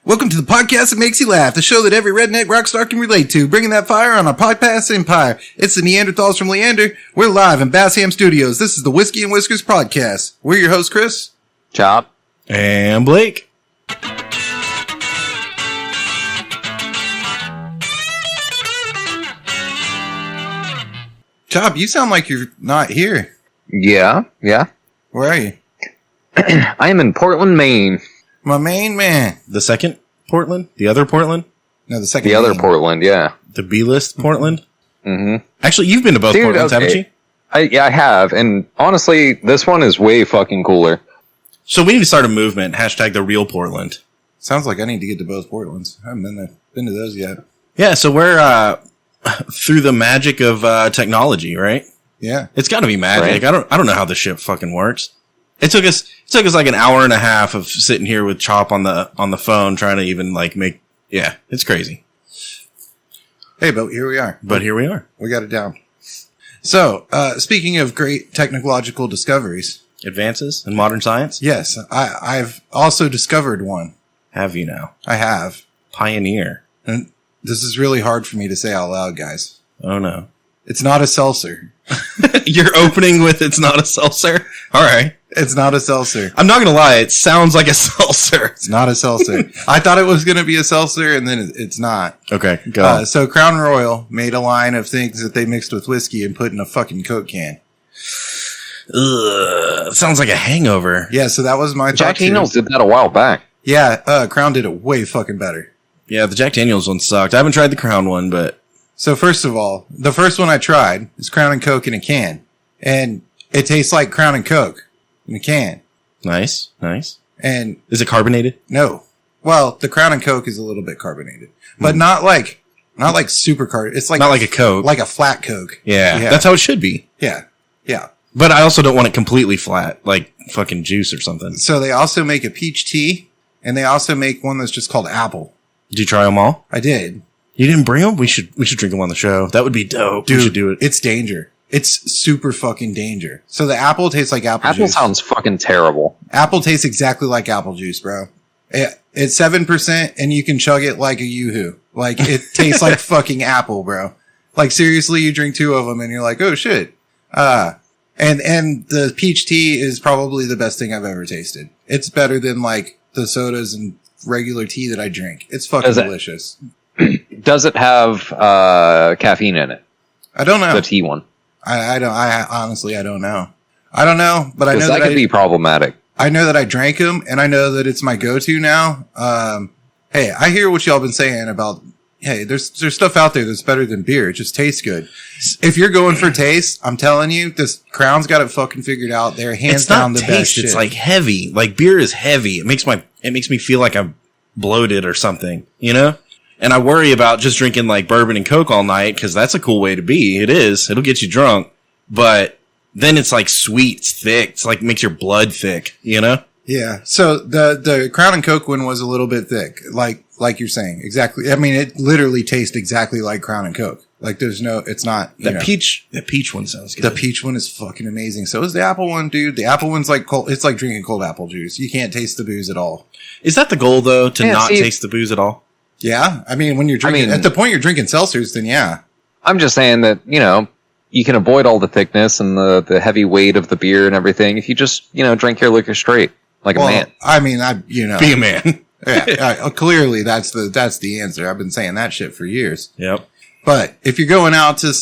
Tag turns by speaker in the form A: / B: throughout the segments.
A: Welcome to the podcast that makes you laugh, the show that every redneck rock star can relate to, bringing that fire on our podcast empire. It's the Neanderthals from Leander. We're live in Bassham Studios. This is the Whiskey and Whiskers podcast. We're your hosts, Chris.
B: Chop.
C: And Blake.
A: Chop, you sound like you're not here.
B: Yeah.
A: Where are you?
B: I am in Portland, Maine.
A: My main man.
C: The second Portland? The other Portland?
A: No, the second
B: The other
A: Maine.
B: Portland, yeah.
C: The B-list Portland?
B: Mm-hmm.
C: Actually, you've been to both
B: Dude,
C: Portlands,
B: okay.
C: haven't you?
B: I have, and honestly, this one is way fucking cooler.
C: So we need to start a movement. Hashtag the real Portland.
A: Sounds like I need to get to both Portlands. I haven't been to those yet.
C: Yeah, so we're through the magic of technology, right?
A: Yeah.
C: It's got to be magic.
B: Right.
C: I don't know how this shit fucking works. It took us like an hour and a half of sitting here with Chop on the phone trying to even like make. Yeah, it's crazy.
A: Hey, but here we are.
C: But here we are.
A: We got it down. So, speaking of great technological discoveries.
C: Advances in modern science?
A: Yes, I've also discovered one.
C: Have you now?
A: I have.
C: Pioneer.
A: And this is really hard for me to say out loud, guys.
C: Oh no.
A: It's not a seltzer.
C: You're opening with it's not a seltzer? All right.
A: It's not a seltzer.
C: I'm not going to lie. It sounds like a seltzer.
A: It's not a seltzer. I thought it was going to be a seltzer, and then it's not.
C: Okay, go on.
A: So Crown Royal made a line of things that they mixed with whiskey and put in a fucking Coke can.
C: Ugh, sounds like a hangover.
A: Yeah, so that was my
B: Jack
A: thought too.
B: Daniels did that a while back.
A: Yeah, Crown did it way fucking better.
C: Yeah, the Jack Daniels one sucked. I haven't tried the Crown one, but...
A: So first of all, the first one I tried is Crown and Coke in a can. And it tastes like Crown and Coke in a can.
C: Nice.
A: And
C: Is it carbonated?
A: no. Well, the Crown and Coke is a little bit carbonated. But not like super carbonated. It's like
C: Not like a Coke.
A: like a flat Coke.
C: Yeah, that's how it should be.
A: Yeah.
C: But I also don't want it completely flat, like fucking juice or something.
A: So they also make a peach tea, and they also make one that's just called apple.
C: Did you try them all?
A: I did.
C: You didn't bring them? We should drink them on the show. That would be dope.
A: Dude,
C: we should do it.
A: It's danger. It's super fucking danger. So the apple tastes like apple
B: Apple
A: juice.
B: sounds fucking terrible.
A: Apple tastes exactly like apple juice, bro. It's 7%, and you can chug it like a yoo-hoo. Like, it tastes like fucking apple, bro. Like, seriously, you drink two of them, and you're like, oh, shit. And the peach tea is probably the best thing I've ever tasted. It's better than, like, the sodas and regular tea that I drink. It's fucking delicious.
B: Does it have caffeine in it?
A: I don't know.
B: The tea one.
A: I honestly, I don't know. I don't know, but I know
B: that could be problematic.
A: I know that I drank them, and I know that it's my go-to now. Hey, I hear what y'all been saying about, hey, there's stuff out there that's better than beer. It just tastes good. If you're going for taste, I'm telling you, this Crown's got it fucking figured out. They're hands down the best shit.
C: It's like heavy. Like beer is heavy. It makes me feel like I'm bloated or something, you know? And I worry about just drinking like bourbon and Coke all night because that's a cool way to be. It is. It'll get you drunk. But then it's like sweet, it's thick. It's like makes your blood thick, you know?
A: Yeah. So the Crown and Coke one was a little bit thick, like you're saying. Exactly. I mean, it literally tastes exactly like Crown and Coke. Like it's not.
C: That peach one sounds good.
A: The peach one is fucking amazing. So is the apple one, dude. The apple one's like cold. It's like drinking cold apple juice. You can't taste the booze at all.
C: Is that the goal though? To not taste the booze at all?
A: Yeah. I mean, when you're drinking, at the point you're drinking seltzers, then yeah.
B: I'm just saying that, you can avoid all the thickness and the heavy weight of the beer and everything if you just, drink your liquor straight like a man. I mean,
C: Be a man.
A: Yeah. Clearly that's the answer. I've been saying that shit for years.
C: Yep.
A: But if you're going out to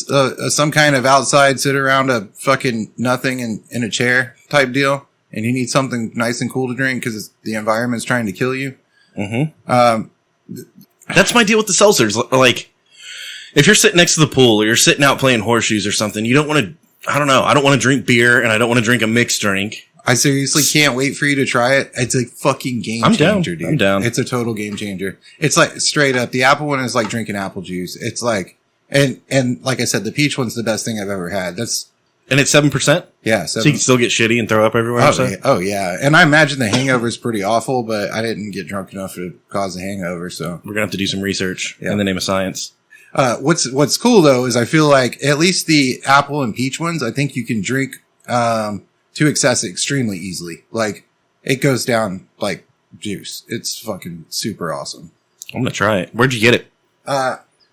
A: some kind of outside, sit around a fucking nothing in a chair type deal, and you need something nice and cool to drink because the environment's trying to kill you.
C: Mm-hmm. That's my deal with the seltzers. Like, if you're sitting next to the pool or you're sitting out playing horseshoes or something, you don't want to, I don't know, I don't want to drink beer and I don't want to drink a mixed drink.
A: I seriously can't wait for you to try it. It's a fucking game changer, dude.
C: I'm down.
A: It's a total game changer. It's like straight up. The apple one is like drinking apple juice. It's like, and like I said, the peach one's the best thing I've ever had.
C: And it's 7%?
A: Yeah.
C: So you can still get shitty and throw up everywhere?
A: Oh, yeah. And I imagine the hangover is pretty awful, but I didn't get drunk enough to cause a hangover, so.
C: We're going to have to do some research in the name of science.
A: What's cool, though, is I feel like at least the apple and peach ones, I think you can drink to excess extremely easily. Like, it goes down, like, juice. It's fucking super awesome.
C: I'm gonna try it. Where'd you get it?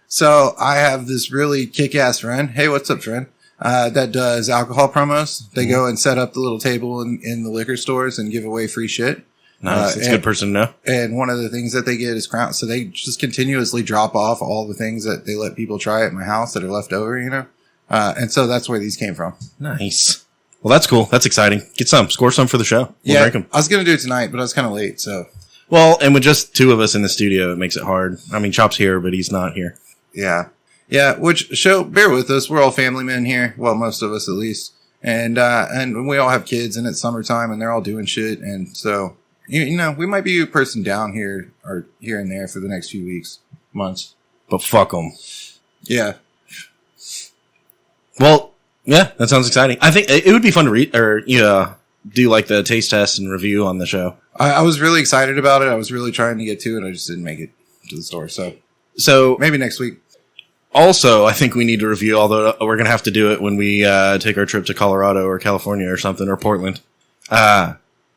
A: So I have this really kick-ass friend. Hey, what's up, friend? That does alcohol promos. They go and set up the little table in the liquor stores and give away free shit.
C: Nice. It's a good person to know.
A: And one of the things that they get is crown. So they just continuously drop off all the things that they let people try at my house that are left over, you know? And so that's where these came from.
C: Nice. Well, that's cool. That's exciting. Get some. Score some for the show. We'll drink them.
A: I was going to do it tonight, but I was kind of late, so.
C: Well, and with just two of us in the studio, it makes it hard. I mean, Chop's here, but he's not here.
A: Yeah. Yeah, bear with us. We're all family men here. Well, most of us at least. And we all have kids and it's summertime and they're all doing shit. And so, you know, we might be a person down here or here and there for the next few weeks, months.
C: But fuck them.
A: Yeah.
C: Well, yeah, that sounds exciting. I think it would be fun to read or, do like the taste test and review on the show.
A: I was really excited about it. I was really trying to get to it. I just didn't make it to the store. So maybe next week.
C: Also, I think we need to review, although we're going to have to do it when we take our trip to Colorado or California or something, or Portland.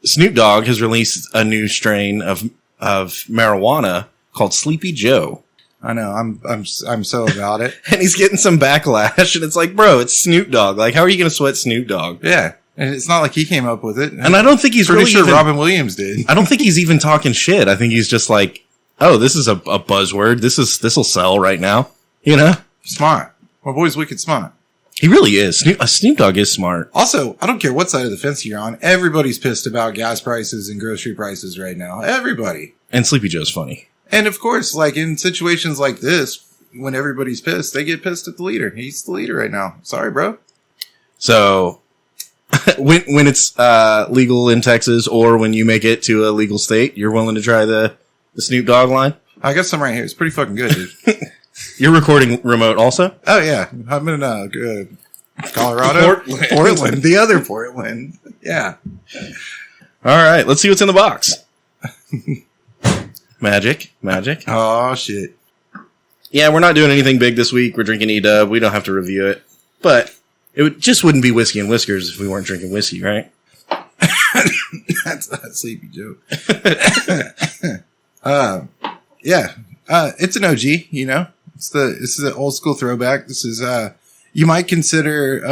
C: Snoop Dogg has released a new strain of marijuana called Sleepy Joe.
A: I know. I'm so about it.
C: And he's getting some backlash, and it's like, bro, it's Snoop Dogg. Like, how are you going to sweat Snoop Dogg?
A: Yeah. And it's not like he came up with it.
C: And I don't think he's
A: pretty
C: really
A: sure Robin Williams did.
C: I don't think he's even talking shit. I think he's just like, oh, this is a buzzword. This'll sell right now. You know?
A: Smart. My boy's wicked smart.
C: He really is. Snoop Dogg is smart.
A: Also, I don't care what side of the fence you're on. Everybody's pissed about gas prices and grocery prices right now. Everybody.
C: And Sleepy Joe's funny.
A: And of course, like in situations like this, when everybody's pissed, they get pissed at the leader. He's the leader right now. Sorry, bro.
C: So, when it's legal in Texas or when you make it to a legal state, you're willing to try the Snoop Dogg line?
A: I got some right here. It's pretty fucking good, dude.
C: You're recording remote also?
A: Oh, yeah. I'm in Colorado. Portland. The other Portland. Yeah.
C: All right. Let's see what's in the box. Magic.
A: Oh, shit.
C: Yeah, we're not doing anything big this week. We're drinking E-Dub. We don't have to review it. But just wouldn't be Whiskey and Whiskers if we weren't drinking whiskey, right?
A: That's not a Sleepy Joe. Yeah. It's an OG, you know? This is an old school throwback. This is, you might consider,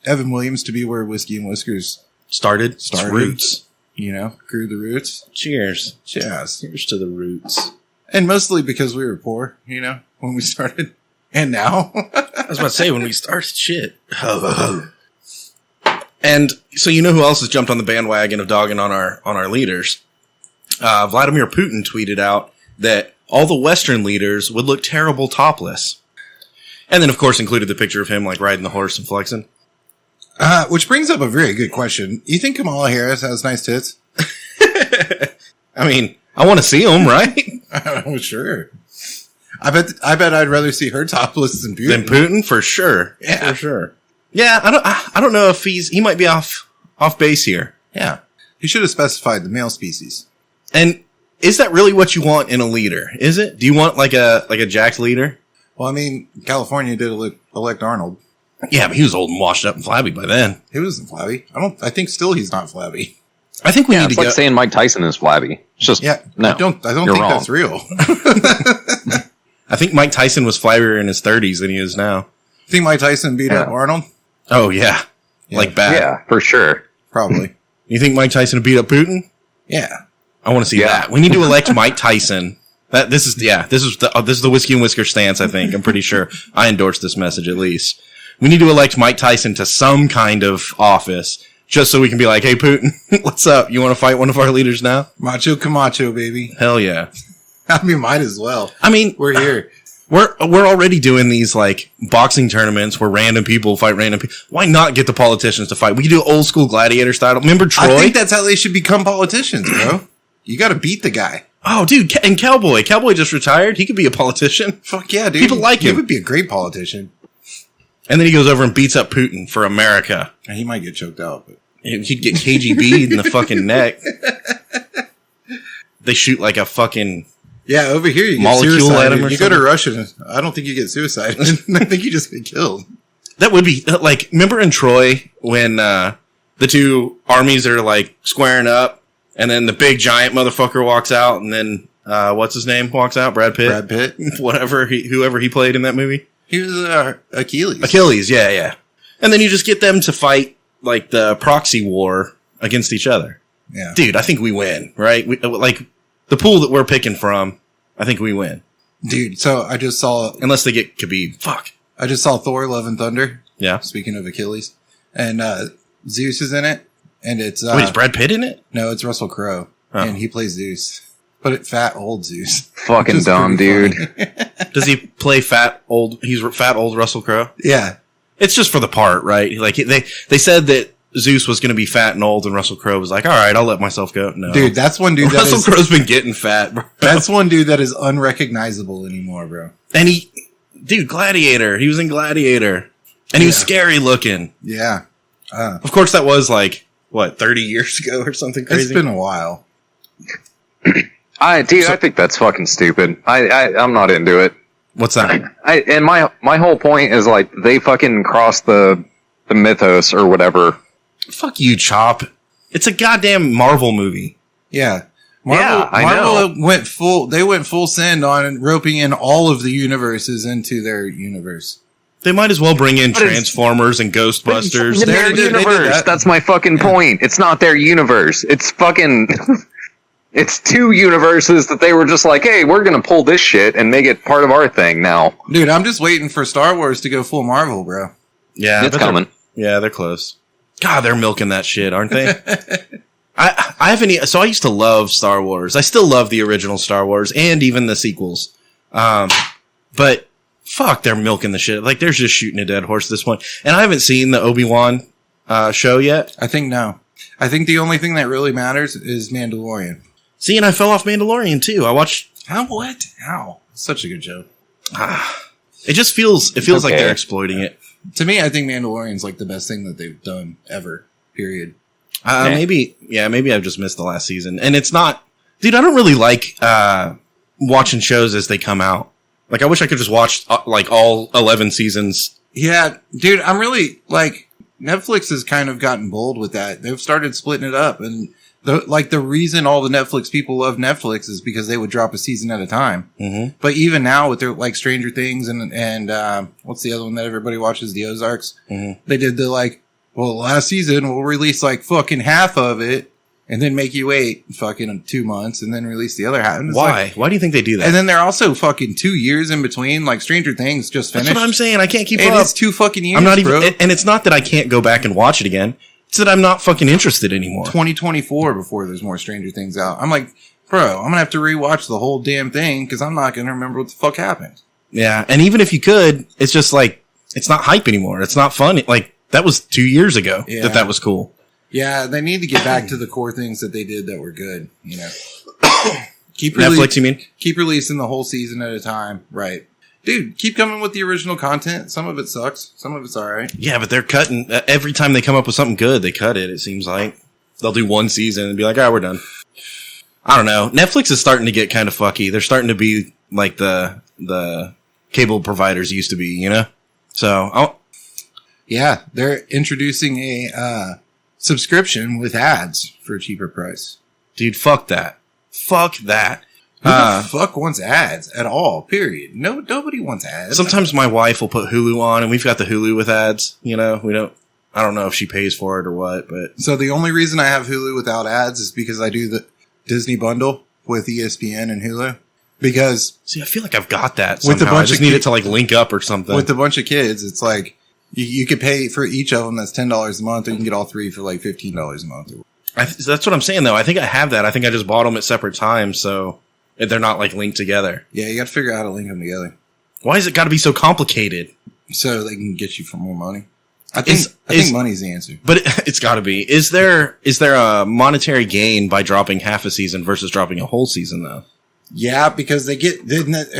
A: Evan Williams to be where Whiskey and Whiskers
C: started.
A: Its
C: roots.
A: You know, grew the roots.
C: Cheers.
A: Cheers.
C: Cheers to the roots.
A: And mostly because we were poor, you know, when we started. And now.
C: I was about to say, when we started, shit. And so you know who else has jumped on the bandwagon of dogging on our leaders? Vladimir Putin tweeted out that all the Western leaders would look terrible topless. And then, of course, included the picture of him, like, riding the horse and flexing.
A: Which brings up a very good question. You think Kamala Harris has nice tits?
C: I mean, I want to see them, right?
A: Oh, sure. I bet I'd rather see her topless than Putin.
C: Than Putin, for sure.
A: Yeah.
C: For sure. Yeah, I don't know if he might be off base here.
A: Yeah. He should have specified the male species.
C: And is that really what you want in a leader? Is it? Do you want like a jacked leader?
A: Well, I mean, California did elect Arnold.
C: Yeah, but he was old and washed up and flabby by then.
A: He wasn't flabby. I think still he's not flabby.
C: I think we need to
B: like saying Mike Tyson is flabby. It's just, no.
A: I don't think
B: wrong.
A: that's real.
C: I think Mike Tyson was flabbier in his 30s than he is now.
A: Think Mike Tyson beat up Arnold?
C: Oh, yeah. Like bad.
B: Yeah, for sure.
A: Probably.
C: You think Mike Tyson would beat up Putin?
A: Yeah.
C: I want to see that. We need to elect Mike Tyson. This is the Whiskey and Whisker stance, I think. I'm pretty sure I endorse this message at least. We need to elect Mike Tyson to some kind of office just so we can be like, hey, Putin, what's up? You want to fight one of our leaders now?
A: Macho Camacho, baby.
C: Hell yeah.
A: I mean, might as well.
C: I mean,
A: we're here.
C: We're already doing these like boxing tournaments where random people fight random people. Why not get the politicians to fight? We could do old school gladiator style. Remember Troy?
A: I think that's how they should become politicians, bro. You got to beat the guy.
C: Oh, dude, and Cowboy just retired. He could be a politician.
A: Fuck yeah, dude.
C: People like him.
A: He would be a great politician.
C: And then he goes over and beats up Putin for America.
A: And he might get choked out, but
C: he'd get KGB in the fucking neck. They shoot like a fucking
A: over here you get
C: molecule
A: suicide.
C: at him. Or
A: you go to Russia, I don't think you get suicide. I think you just get killed.
C: That would be like, remember in Troy when the two armies are like squaring up And then the big giant motherfucker walks out, and then what's his name walks out? Brad Pitt.
A: Brad Pitt.
C: Whoever he played in that movie.
A: He was Achilles.
C: Achilles, yeah. And then you just get them to fight like the proxy war against each other.
A: Yeah.
C: Dude, I think we win, right? Like the pool that we're picking from, I think we win.
A: Dude, so I just saw...
C: Unless they get Khabib. Fuck.
A: I just saw Thor, Love and Thunder.
C: Yeah.
A: Speaking of Achilles. And Zeus is in it. And it's...
C: Wait, is Brad Pitt in it?
A: No, it's Russell Crowe.
C: Oh.
A: And he plays Zeus. But it fat old Zeus.
B: Fucking dumb, dude.
C: Does he play fat old Russell Crowe?
A: Yeah.
C: It's just for the part, right? Like they said that Zeus was going to be fat and old, and Russell Crowe was like, all right, I'll let myself go. No.
A: Dude, that's one dude
C: Russell Crowe's been getting fat, bro.
A: That's one dude that is unrecognizable anymore, bro.
C: And Gladiator. He was in Gladiator. And he was scary looking.
A: Yeah.
C: Of course, that was like, 30 years ago or something crazy?
A: It's been a while.
B: I think that's fucking stupid. I'm not into it.
C: What's that?
B: And my whole point is like they fucking crossed the mythos or whatever.
C: Fuck you, Chop. It's a goddamn Marvel movie.
A: Yeah.
B: Marvel
A: went full send on roping in all of the universes into their universe.
C: They might as well bring in Transformers and Ghostbusters.
B: It's their universe. That's my fucking point. It's not their universe. It's fucking... It's two universes that they were just like, hey, we're going to pull this shit and make it part of our thing now.
A: Dude, I'm just waiting for Star Wars to go full Marvel, bro.
C: Yeah,
B: it's coming.
C: They're close. God, they're milking that shit, aren't they? I haven't. So I used to love Star Wars. I still love the original Star Wars and even the sequels. But fuck, they're milking the shit. Like, they're just shooting a dead horse at this point. And I haven't seen the Obi-Wan show yet.
A: I think no. I think the only thing that really matters is Mandalorian.
C: See, and I fell off Mandalorian too. I watched.
A: How? Such a good show.
C: It just feels. It feels like they're exploiting it.
A: To me, I think Mandalorian's like the best thing that they've done ever. Period.
C: Maybe I've just missed the last season, and it's not. Dude, I don't really like watching shows as they come out. Like, I wish I could just watch like all 11 seasons.
A: Yeah, dude, I'm really like Netflix has kind of gotten bold with that. They've started splitting it up, and the reason all the Netflix people love Netflix is because they would drop a season at a time. Mm-hmm. But even now with their like Stranger Things and what's the other one that everybody watches, the Ozarks? Mm-hmm. They did the like, well, last season we'll release like fucking half of it and then make you wait fucking 2 months and then release the other half.
C: Why? Why do you think they do that?
A: And then they're also fucking 2 years in between. Like Stranger Things just finished.
C: That's what I'm saying. I can't keep up.
A: It's 2 fucking years.
C: I'm not even,
A: bro.
C: and it's not that I can't go back and watch it again. It's that I'm not fucking interested anymore.
A: 2024 before there's more Stranger Things out. I'm like, bro, I'm gonna have to rewatch the whole damn thing because I'm not gonna remember what the fuck happened.
C: Yeah, and even if you could, it's just like it's not hype anymore. It's not fun. Like that was 2 years ago that was cool.
A: Yeah, they need to get back to the core things that they did that were good. You know,
C: Netflix, you mean?
A: Keep releasing the whole season at a time, right? Dude, keep coming with the original content. Some of it sucks. Some of it's all right.
C: Yeah, but they're cutting. Every time they come up with something good, they cut it, it seems like. They'll do one season and be like, we're done. I don't know. Netflix is starting to get kind of fucky. They're starting to be like the cable providers used to be, you know? So,
A: yeah, they're introducing a subscription with ads for a cheaper price.
C: Dude, fuck that. Fuck that.
A: Who the fuck wants ads at all? Period. Nobody wants ads.
C: Sometimes my wife will put Hulu on, and we've got the Hulu with ads. You know, I don't know if she pays for it or what, but
A: so the only reason I have Hulu without ads is because I do the Disney bundle with ESPN and Hulu. Because
C: see, I feel like I've got that somehow. With a bunch I just need it to like link up or something.
A: With a bunch of kids, it's like you could pay for each of them. That's $10 a month, or you can get all three for like $15 a month.
C: That's what I'm saying, though. I think I have that. I think I just bought them at separate times, so they're not like linked together.
A: Yeah, you got to figure out how to link them together.
C: Why has it got to be so complicated?
A: So they can get you for more money. I think money's the answer.
C: But it's got to be. Is there a monetary gain by dropping half a season versus dropping a whole season, though?
A: Yeah, because I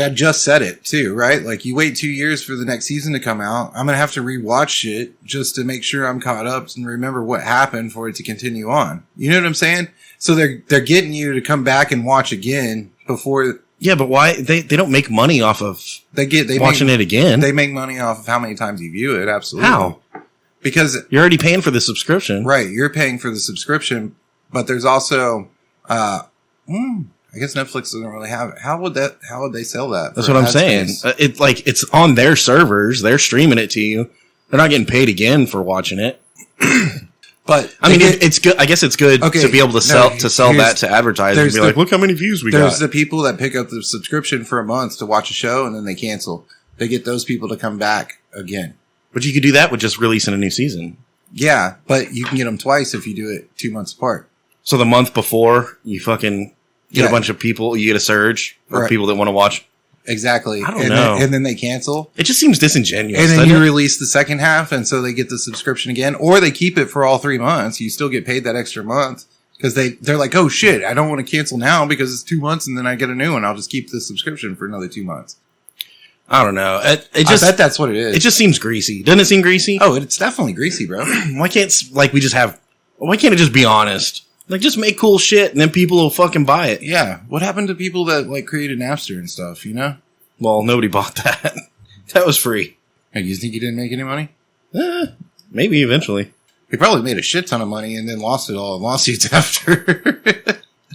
A: just said it too, right? Like you wait 2 years for the next season to come out. I'm going to have to rewatch shit just to make sure I'm caught up and remember what happened for it to continue on. You know what I'm saying? So they're getting you to come back and watch again before.
C: Yeah, but why they don't make money off of watching it again?
A: They make money off of how many times you view it. Absolutely.
C: How?
A: Because
C: you're already paying for the subscription.
A: Right. You're paying for the subscription, but there's also I guess Netflix doesn't really have it. How would they sell that?
C: That's what I'm saying. It's on their servers. They're streaming it to you. They're not getting paid again for watching it.
A: But
C: I mean, it's good. I guess it's good to be able to sell that to advertisers and be like, look how many views we got.
A: There's the people that pick up the subscription for a month to watch a show and then they cancel. They get those people to come back again.
C: But you could do that with just releasing a new season.
A: Yeah, but you can get them twice if you do it 2 months apart.
C: So the month before, you fucking get a bunch of people, you get a surge of people that want to watch.
A: Exactly.
C: I don't know.
A: And then they cancel.
C: It just seems disingenuous.
A: And then you release the second half, and so they get the subscription again. Or they keep it for all 3 months. You still get paid that extra month. Because they're like, oh shit, I don't want to cancel now because it's 2 months and then I get a new one. I'll just keep the subscription for another 2 months.
C: I don't know. I
A: bet that's what it is.
C: It just seems greasy. Doesn't it seem greasy?
A: Oh, it's definitely greasy, bro.
C: Why can't it just be honest? Like, just make cool shit and then people will fucking buy it.
A: Yeah. What happened to people that like created Napster and stuff, you know?
C: Well, nobody bought that. That was free.
A: Hey, you think he didn't make any money?
C: Maybe eventually.
A: He probably made a shit ton of money and then lost it all in lawsuits after.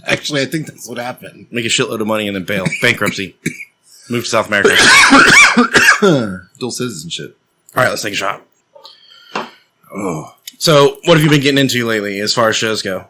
A: Actually, I think that's what happened.
C: Make a shitload of money and then bail. Bankruptcy. Move to South America.
A: Dual citizenship.
C: All right, let's take a shot. Oh. So, what have you been getting into lately as far as shows go?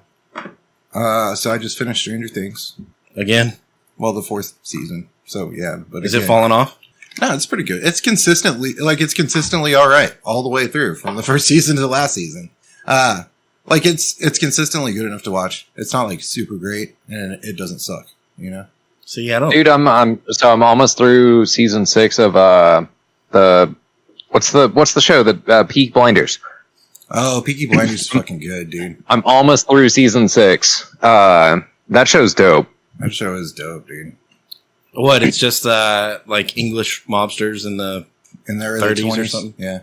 A: So I just finished Stranger Things.
C: Again?
A: Well, the 4th season. So, yeah. But
C: Is it falling off?
A: No, it's pretty good. It's consistently all right all the way through from the first season to the last season. It's consistently good enough to watch. It's not like super great and it doesn't suck, you know?
C: So, yeah, I don't.
B: Dude, I'm almost through season 6 of, what's the show that, Peaky Blinders?
A: Oh, Peaky Blinders is fucking good, dude.
B: I'm almost through season 6. That show's dope.
A: That show is dope, dude.
C: What? It's just like English mobsters in their early 30s or something.
A: Yeah.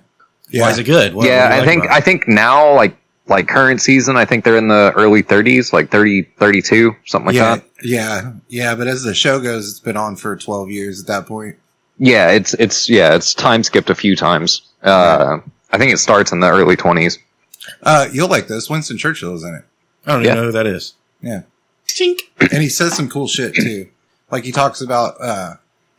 C: Why is it good? What
B: I think now like current season, I think they're in the early 30s, like 30, 32, something like that.
A: Yeah. But as the show goes, it's been on for 12 years at that point.
B: Yeah, it's time skipped a few times. I think it starts in the early 20s.
A: You'll like this. Winston Churchill is in it.
C: I don't even know who that is.
A: Yeah.
C: Tink.
A: And he says some cool shit too. Like he talks about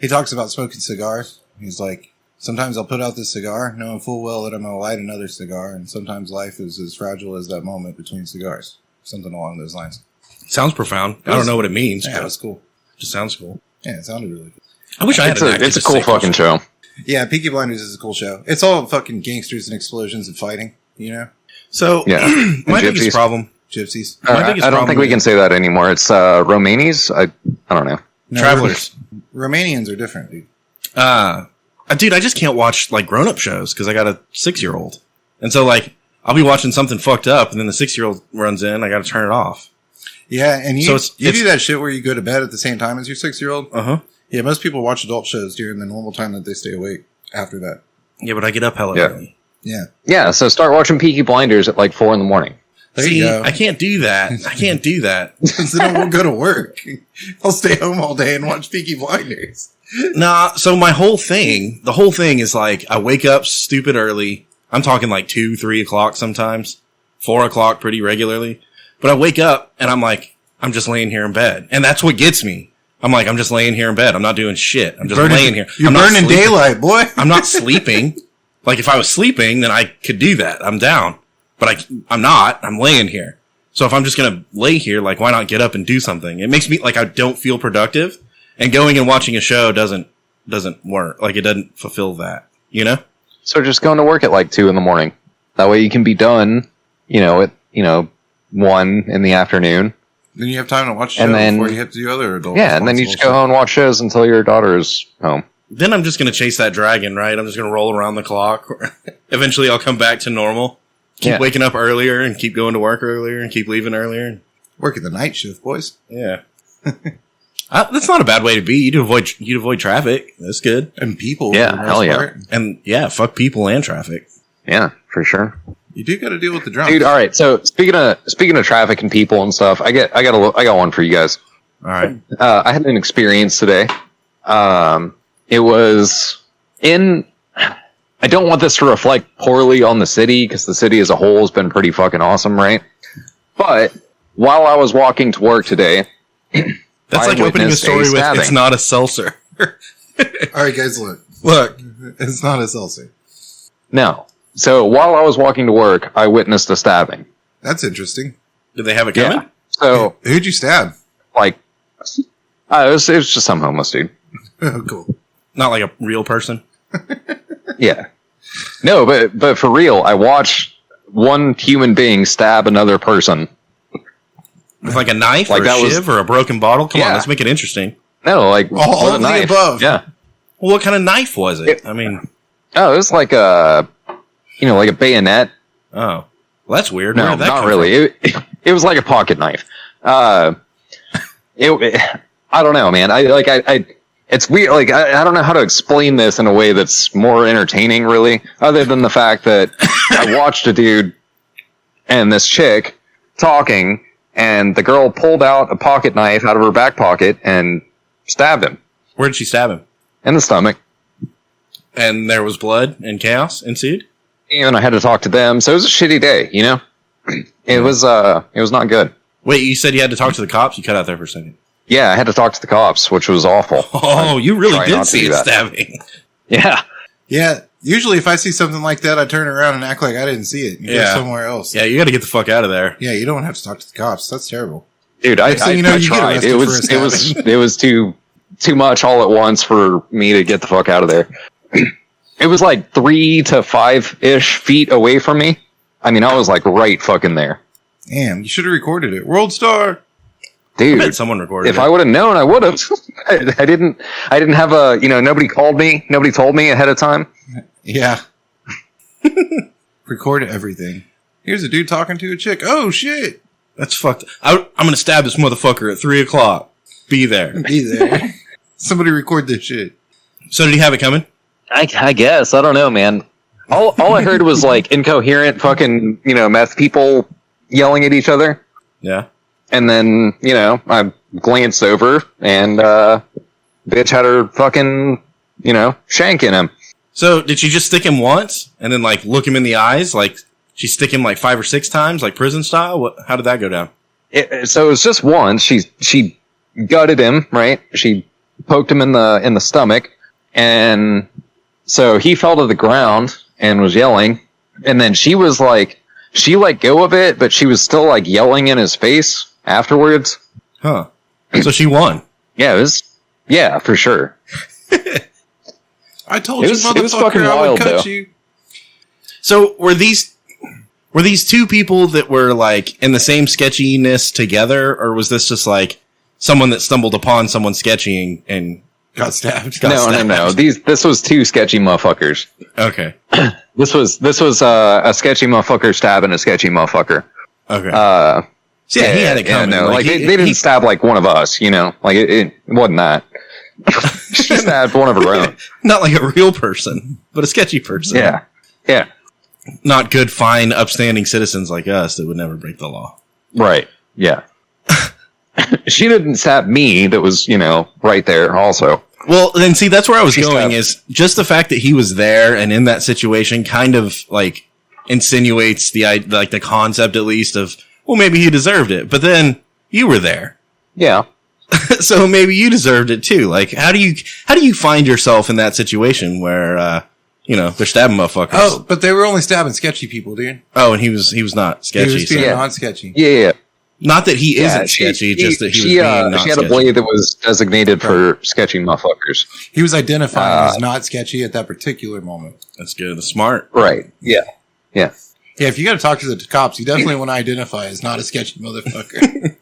A: smoking cigars. He's like, sometimes I'll put out this cigar, knowing full well that I'm going to light another cigar, and sometimes life is as fragile as that moment between cigars. Something along those lines.
C: Sounds profound. I don't know what it means.
A: Yeah, it was cool.
C: Just sounds cool.
A: Yeah, it sounded really cool.
C: I wish I had an actor
B: It's a
C: to
B: cool
C: say
B: fucking show.
A: Yeah, Peaky Blinders is a cool show. It's all fucking gangsters and explosions and fighting, you know?
C: So, my biggest problem...
A: Gypsies.
B: I don't think we can say that anymore. It's Romanies. I don't know.
A: No,
C: Travelers.
A: Romanians are different, dude.
C: Dude, I just can't watch like grown-up shows because I got a 6-year-old. And so like, I'll be watching something fucked up and then the 6-year-old runs in, I got to turn it off.
A: Yeah, and you do that shit where you go to bed at the same time as your 6-year-old?
C: Uh-huh.
A: Yeah, most people watch adult shows during the normal time that they stay awake after that.
C: Yeah, but I get up hella early.
A: Yeah.
B: Yeah, so start watching Peaky Blinders at like 4 a.m.
A: There you go.
C: I can't do that. I can't do that.
A: So then we'll go to work. I'll stay home all day and watch Peaky Blinders.
C: Nah, so the whole thing is like, I wake up stupid early. I'm talking like 2, 3 o'clock sometimes. 4 o'clock pretty regularly. But I wake up and I'm like, I'm just laying here in bed. And that's what gets me. I'm like, I'm just laying here in bed. I'm not doing shit. I'm just laying here.
A: You're burning daylight, boy.
C: I'm not sleeping. Like if I was sleeping, then I could do that. I'm down. But I'm not. I'm laying here. So if I'm just going to lay here, like, why not get up and do something? It makes me, like, I don't feel productive. And going and watching a show doesn't work. Like, it doesn't fulfill that. You know?
B: So just going to work at, like, 2 a.m. That way you can be done, at, 1 in the afternoon.
A: Then you have time to watch shows before you have to do other adult
B: Yeah, and then you just go home and watch shows until your daughter is home.
C: Then I'm just going to chase that dragon, right? I'm just going to roll around the clock. Eventually I'll come back to normal. Keep waking up earlier and keep going to work earlier and keep leaving earlier.
A: Working the night shift, boys.
C: Yeah. That's not a bad way to be. You'd avoid traffic. That's good.
A: And people.
B: Yeah, hell yeah.
C: Part. And yeah, fuck people and traffic.
B: Yeah, for sure.
A: You do got to deal with the drums.
B: Dude, all right. So speaking of traffic and people and stuff, I got one for you guys.
C: All right.
B: I had an experience today. It was in... I don't want this to reflect poorly on the city because the city as a whole has been pretty fucking awesome, right? But while I was walking to work today,
C: That's like opening a story with "It's not a seltzer."
A: All right, guys, look, it's not a seltzer.
B: No. So while I was walking to work, I witnessed a stabbing.
A: That's interesting.
C: Did they have it coming?
B: Yeah. So
A: Who'd you stab?
B: like, it was just some homeless dude.
A: Oh, cool.
C: Not like a real person.
B: Yeah. No, but for real, I watched one human being stab another person.
C: With like a knife
B: Like
C: or a
B: that was-
C: shiv or a broken bottle? Come on,
B: Yeah.
C: let's make it interesting.
B: No, like
A: All
B: with a
A: of the
B: knife.
A: above.
B: Yeah.
C: Well, what kind of knife was it? I mean,
B: Oh, it was like a, like a bayonet.
C: oh. Well, that's weird.
B: No,
C: Where did that
B: not
C: come
B: really.
C: from?
B: It was like a pocket knife. I don't know, man. It's weird. Like, I don't know how to explain this in a way that's more entertaining, really, other than the fact that I watched a dude and this chick talking, and the girl pulled out a pocket knife out of her back pocket and stabbed him
C: Where did she stab him?
B: in the stomach.
C: And there was blood and chaos ensued?
B: And I had to talk to them, so it was a shitty day, you know? It was not good.
C: Wait, you said you had to talk to the cops? You cut out there for a second.
B: Yeah, I had to talk to the cops, which was awful.
C: Oh, you really
B: Try
C: did
B: not to
C: see
B: do
C: it
B: that.
C: stabbing.
B: Yeah.
A: Yeah, usually if I see something like that, I turn around and act like I didn't see it. You
C: Yeah.
A: go somewhere else.
C: Yeah, you got to get the fuck out of there.
A: Yeah, you don't have to talk to the cops. That's terrible.
B: Dude,
A: Next thing you know, you get
B: tried.
A: arrested for
B: It was too much all at once for me to get the fuck out of there. It was like 3 to 5-ish feet away from me. I mean, I was like right fucking there.
A: Damn, you should have recorded it. World Star.
C: I bet
B: Dude,
C: someone recorded
B: if
C: it.
B: I would have known, I would have. I didn't have a, nobody called me. Nobody told me ahead of time.
A: Yeah. Record everything. Here's a dude talking to a chick. Oh, shit.
C: That's fucked. I'm going to stab this motherfucker at 3 o'clock. Be there.
A: Be there. Somebody record this shit.
C: So did he have it coming?
B: I guess. I don't know, man. All I heard was like incoherent fucking, meth people yelling at each other.
C: Yeah.
B: And then, I glanced over and, bitch had her fucking, shank in him.
C: So did she just stick him once and then like look him in the eyes? Like she stick him like 5 or 6 times, like prison style? How did that go down?
B: So it was just once. She gutted him, right? She poked him in the stomach, and so he fell to the ground and was yelling. And then she was like, she let go of it, but she was still like yelling in his face afterwards.
C: Huh. So she won.
B: Yeah, for sure.
A: I told
B: It
A: you,
B: was
A: motherfucker,
B: fucking
A: I would
B: wild,
A: cut
B: though.
A: you.
C: So were these two people that were like in the same sketchiness together, or was this just like someone that stumbled upon someone sketching and
A: Got stabbed.
B: No. This was 2 sketchy motherfuckers.
C: okay.
B: This was a sketchy motherfucker stabbing a sketchy motherfucker.
C: Okay.
B: So
C: yeah, he had it coming.
B: No, like they didn't stab like one of us, like it wasn't that. She stabbed one of her own.
C: Not like a real person, but a sketchy person.
B: Yeah.
C: Not good, fine, upstanding citizens like us that would never break the law.
B: Right. Yeah. She didn't stab me. That was, right there also.
C: Well, then see, that's where I was
B: She
C: going
B: stabbed.
C: is just the fact that he was there and in that situation kind of like insinuates the concept at least of, well, maybe he deserved it, but then you were there.
B: Yeah.
C: So maybe you deserved it too. Like, how do you find yourself in that situation where, they're stabbing motherfuckers?
A: Oh, but they were only stabbing sketchy people, dude.
C: Oh, and he was not sketchy.
A: He was being
B: Yeah.
A: non-sketchy.
B: Yeah.
C: Not that he isn't
B: she-
C: sketchy, just that he was
B: she,
C: being not
B: she had
C: sketchy.
B: a blade that was designated for sketching motherfuckers.
A: He was identifying as not sketchy at that particular moment.
C: That's good. That's smart.
B: Right. Yeah.
A: Yeah, if you got to talk to the cops, you definitely want to identify as not a sketchy motherfucker.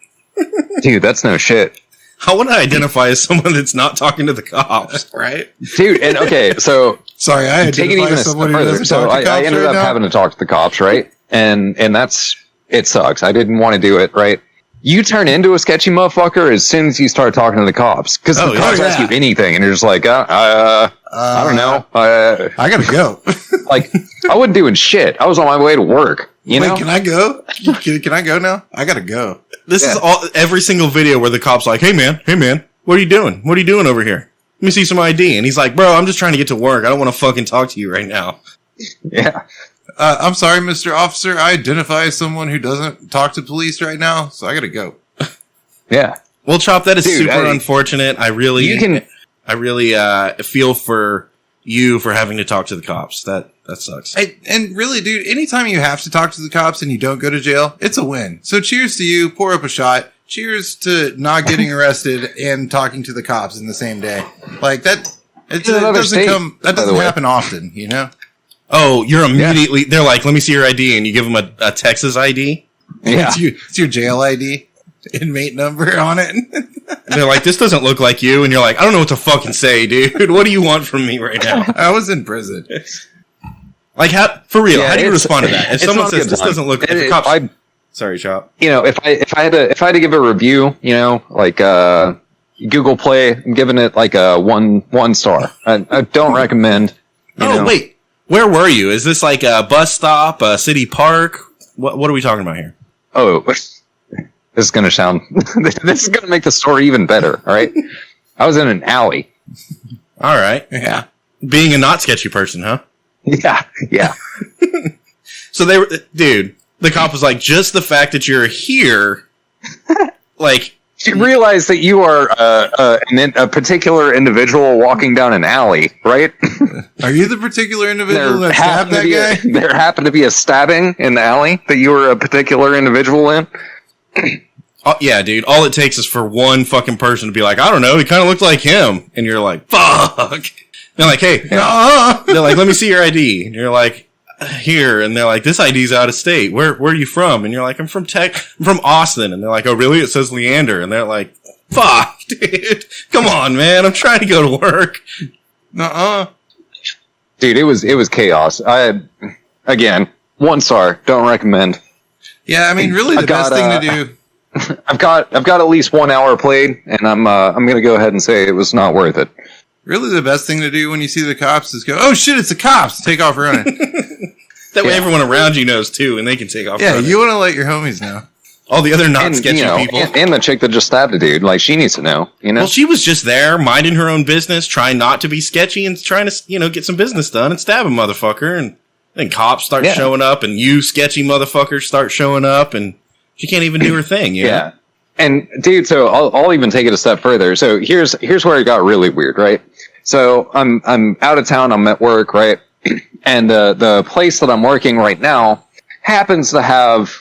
B: Dude, that's no shit.
C: I want to identify as someone that's not talking to the cops, right?
B: Dude, and okay, so
A: Sorry, I
B: take it
A: identify
B: even a
A: as
B: step
A: someone who
B: further.
A: doesn't
B: So
A: talk to
B: I
A: cops
B: ended
A: right
B: up
A: now.
B: having to talk to the cops, right? And it sucks. I didn't want to do it, right? You turn into a sketchy motherfucker as soon as you start talking to the cops. Because
C: Oh,
B: the cops
A: yeah.
B: ask you anything, and you're just like, I don't know.
A: I gotta go.
B: Like, I wasn't doing shit. I was on my way to work. You know?
A: Wait, can I go? Can I go now? I gotta go.
C: This is every single video where the cop's like, hey man, what are you doing? What are you doing over here? Let me see some ID. And he's like, bro, I'm just trying to get to work. I don't want to fucking talk to you right now.
B: Yeah.
A: I'm sorry, Mr. Officer. I identify as someone who doesn't talk to police right now, so I gotta go.
B: Yeah.
C: Well, Chop, that is
B: Dude,
C: super unfortunate. I really feel for you for having to talk to the cops. That sucks.
A: And really, dude, anytime you have to talk to the cops and you don't go to jail, it's a win. So cheers to you. Pour up a shot. Cheers to not getting arrested and talking to the cops in the same day. Like that. That doesn't happen often, you know?
C: Oh, you're immediately, they're like, let me see your ID. And you give them a Texas ID.
B: Yeah.
A: It's your jail ID. Inmate number on it.
C: They're like, this doesn't look like you. And you're like, I don't know what to fucking say, dude. What do you want from me right now?
A: I was in prison.
C: Like, for real, how do you respond to that? If someone says this doesn't look like the cops. Sorry, Chop.
B: You know, if I had to give a review, you know, like, Google Play, I'm giving it like a one star. I don't recommend.
C: Wait. Where were you? Is this like a bus stop, a city park? What are we talking about here?
B: Oh, this is going to sound, this is going to make the story even better. All right. I was in an alley.
C: All right.
A: Yeah.
C: Being a not sketchy person, huh?
B: Yeah. Yeah.
C: So dude, the cop was like, just the fact that you're here, like,
B: you realize that you are a particular individual walking down an alley, right?
A: Are you the particular individual that stabbed that guy?
B: There happened to be a stabbing in the alley that you were a particular individual in.
C: Oh, yeah, dude. All it takes is for one fucking person to be like, I don't know, he kind of looked like him. And you're like, fuck. They're like, hey, they're like, let me see your ID. And you're like, here. And they're like, this ID's out of state. Where are you from? And you're like, I'm from Austin. And they're like, oh, really? It says Leander. And they're like, fuck, dude. Come on, man. I'm trying to go to work.
B: Dude, it was chaos. Again, 1 star. Don't recommend.
A: Yeah, I mean, really the best thing to do.
B: I've got at least 1 hour played, and I'm gonna go ahead and say it was not worth it.
A: Really, the best thing to do when you see the cops is go, oh shit, it's the cops! Take off running.
C: That way everyone around you knows too, and they can take off running.
A: Yeah, you want to let your homies know.
C: All the other not sketchy people.
B: And the chick that just stabbed a dude, like, she needs to know, you know?
C: Well, she was just there, minding her own business, trying not to be sketchy, and trying to, get some business done, and stab a motherfucker, and then cops start showing up, and you sketchy motherfuckers start showing up, and she can't even do her thing, you know?
B: Yeah. And dude, so I'll even take it a step further. So here's where it got really weird, right? So I'm out of town, I'm at work, right? And the place that I'm working right now happens to have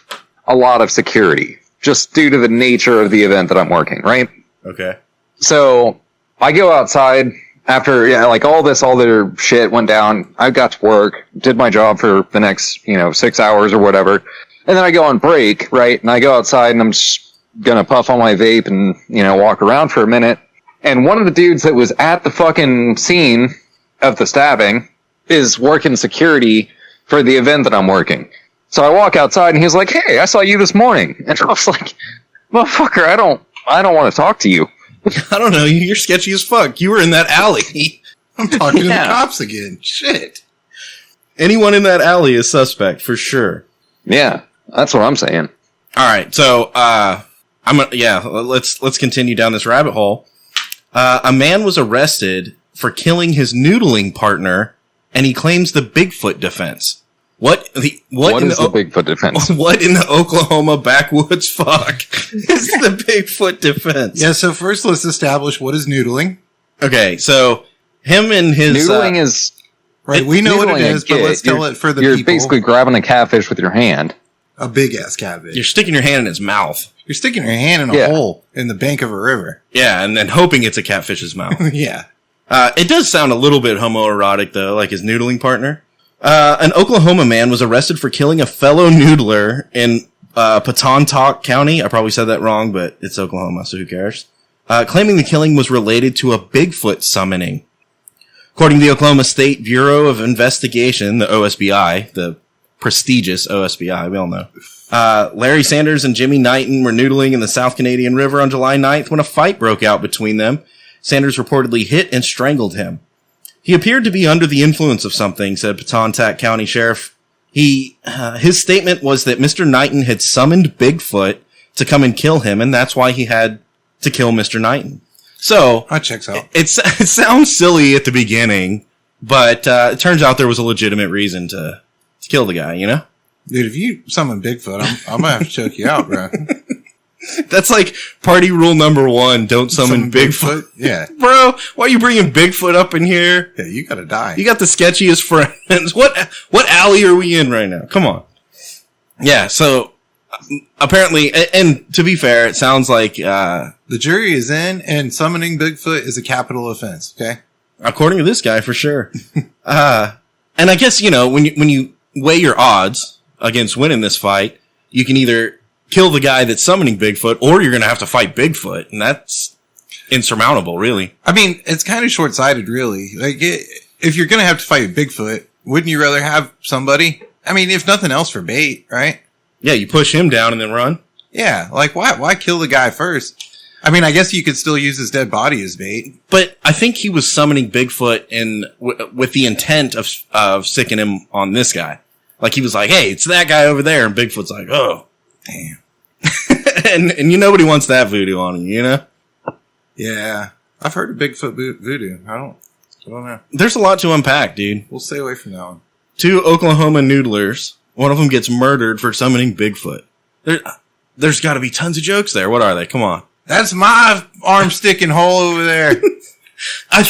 B: a lot of security, just due to the nature of the event that I'm working, right?
C: Okay.
B: So I go outside after, like all their shit went down. I got to work, did my job for the next, 6 hours or whatever. And then I go on break, right? And I go outside and I'm just gonna puff on my vape and, walk around for a minute. And one of the dudes that was at the fucking scene of the stabbing is working security for the event that I'm working. So I walk outside and he's like, hey, I saw you this morning. And I was like, motherfucker, I don't want to talk to you.
C: I don't know. You're sketchy as fuck. You were in that alley.
A: I'm talking to the cops again. Shit.
C: Anyone in that alley is suspect for sure.
B: Yeah, that's what I'm saying.
C: All right. So, let's continue down this rabbit hole. A man was arrested for killing his noodling partner, and he claims the Bigfoot defense. What is the
B: Bigfoot defense?
C: What in the Oklahoma backwoods fuck is the Bigfoot defense?
A: Yeah, so first let's establish what is noodling.
C: Okay, so him and his...
B: Noodling is...
A: Right, we know what it is, but let's tell it for the people.
B: You're basically grabbing a catfish with your hand.
A: A big-ass catfish.
C: You're sticking your hand in its mouth.
A: You're sticking your hand in a hole in the bank of a river.
C: Yeah, and then hoping it's a catfish's mouth.
A: Yeah.
C: It does sound a little bit homoerotic, though, like his noodling partner. An Oklahoma man was arrested for killing a fellow noodler in Patontock County. I probably said that wrong, but it's Oklahoma, so who cares? Claiming the killing was related to a Bigfoot summoning. According to the Oklahoma State Bureau of Investigation, the OSBI, the prestigious OSBI, we all know. Larry Sanders and Jimmy Knighton were noodling in the South Canadian River on July 9th when a fight broke out between them. Sanders reportedly hit and strangled him. He appeared to be under the influence of something, said Patontock County Sheriff. His statement was that Mr. Knighton had summoned Bigfoot to come and kill him, and that's why he had to kill Mr. Knighton. So,
A: that checks out.
C: It sounds silly at the beginning, but it turns out there was a legitimate reason to to kill the guy, you know?
A: Dude, if you summon Bigfoot, I'm gonna have to choke you out, bro.
C: That's like party rule number 1. Don't summon Bigfoot.
A: Yeah.
C: Bro, why are you bringing Bigfoot up in here?
A: Yeah, you gotta die.
C: You got the sketchiest friends. What alley are we in right now? Come on. Yeah, so apparently, and to be fair, it sounds like
A: the jury is in, and summoning Bigfoot is a capital offense, okay?
C: according to this guy, for sure. And I guess, you know, when you weigh your odds against winning this fight, you can either kill the guy that's summoning Bigfoot, or you're going to have to fight Bigfoot, and that's insurmountable, really.
A: I mean, it's kind of short-sighted, really. Like, if you're going to have to fight Bigfoot, wouldn't you rather have somebody? I mean, if nothing else, for bait, right?
C: Yeah, you push him down and then run.
A: Yeah, like, why kill the guy first? I mean, I guess you could still use his dead body as bait.
C: But I think he was summoning Bigfoot with the intent of sicking him on this guy. Like, he was like, hey, it's that guy over there. And Bigfoot's like, oh.
A: Damn.
C: and nobody wants that voodoo on him, you know?
A: Yeah. I've heard of Bigfoot voodoo. I don't know.
C: There's a lot to unpack, dude.
A: We'll stay away from that one.
C: 2 Oklahoma noodlers. One of them gets murdered for summoning Bigfoot. There's got to be tons of jokes there. What are they? Come on.
A: That's my arm sticking hole over there.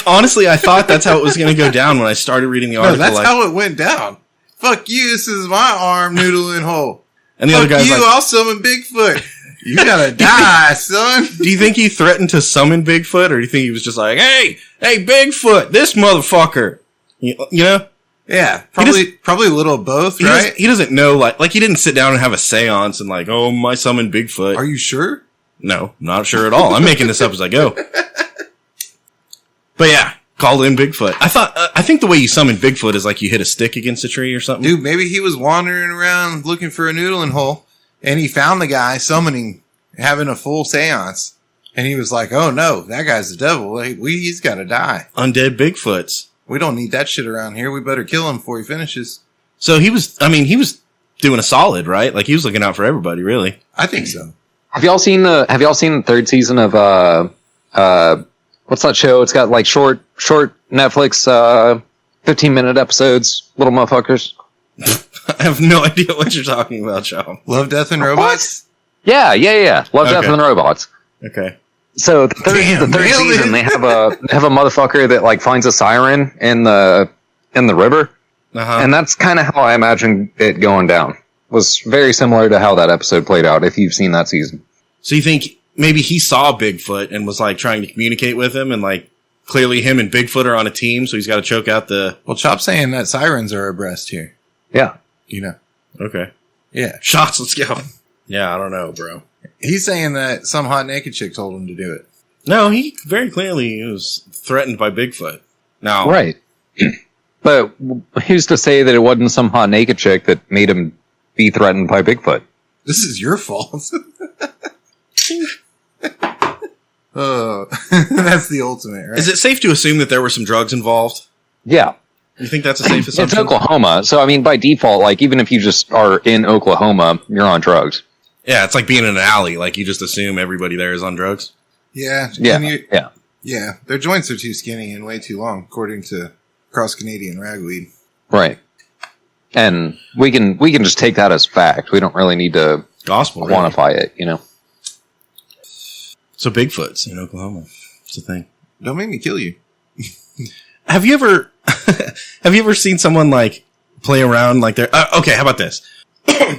C: Honestly, I thought that's how it was going to go down when I started reading the article.
A: No, that's how it went down. Fuck you, this is my arm noodling hole.
C: And the
A: Fuck
C: other guy's
A: you,
C: like,
A: I'll summon Bigfoot. You gotta die, son.
C: do you think he threatened to summon Bigfoot, or do you think he was just like, hey, Bigfoot, this motherfucker? You know?
A: Yeah, probably a little of both, right?
C: He doesn't know, like he didn't sit down and have a seance and like, oh, I summoned Bigfoot.
A: Are you sure?
C: No, not sure at all. I'm making this up as I go. But yeah, called in Bigfoot. I think the way you summon Bigfoot is like you hit a stick against a tree or something.
A: Dude, maybe he was wandering around looking for a noodling hole, and he found the guy summoning, having a full seance. And he was like, oh no, that guy's the devil. Like, he's gotta die.
C: Undead Bigfoots.
A: We don't need that shit around here. We better kill him before he finishes.
C: So he was doing a solid, right? Like he was looking out for everybody, really.
A: I think so.
B: Have y'all seen the 3rd season of what's that show? It's got like short Netflix 15-minute episodes, little motherfuckers.
C: I have no idea what you're talking about, Sean.
A: Love, Death, and Robots?
B: Yeah. Love, Death,
C: Okay.
B: and Robots.
C: Okay.
B: So the third season, they have a motherfucker that like finds a siren in the river, and that's kind of how I imagine it going down. Was very similar to how that episode played out. If you've seen that season,
C: So you think maybe he saw Bigfoot and was like trying to communicate with him, and like clearly him and Bigfoot are on a team, so he's got to choke out the.
A: Well, Chop's saying that sirens are abreast here.
B: yeah.
A: You know?
C: Okay.
A: Yeah.
C: Shots. Let's go. Yeah, I don't know, bro.
A: He's saying that some hot naked chick told him to do it.
C: No, he very clearly was threatened by Bigfoot. Now,
B: Right. But who's to say that it wasn't some hot naked chick that made him be threatened by Bigfoot?
A: This is your fault. Oh, that's the ultimate, right?
C: is it safe to assume that there were some drugs involved?
B: Yeah.
C: You think that's a safe
B: It's
C: assumption?
B: Oklahoma, so I mean, by default, like even if you just are in Oklahoma, you're on drugs.
C: Yeah, it's like being in an alley. Like you just assume everybody there is on drugs.
A: Yeah.
B: Yeah,
A: and
B: yeah.
A: Yeah. Their joints are too skinny and way too long, according to Cross Canadian Ragweed.
B: Right. And we can just take that as fact. We don't really need to
C: Gospel. Really.
B: quantify it, you know.
C: So Bigfoot's in Oklahoma. It's a thing.
A: Don't make me kill you.
C: Have you ever seen someone like play around like they're okay? How about this?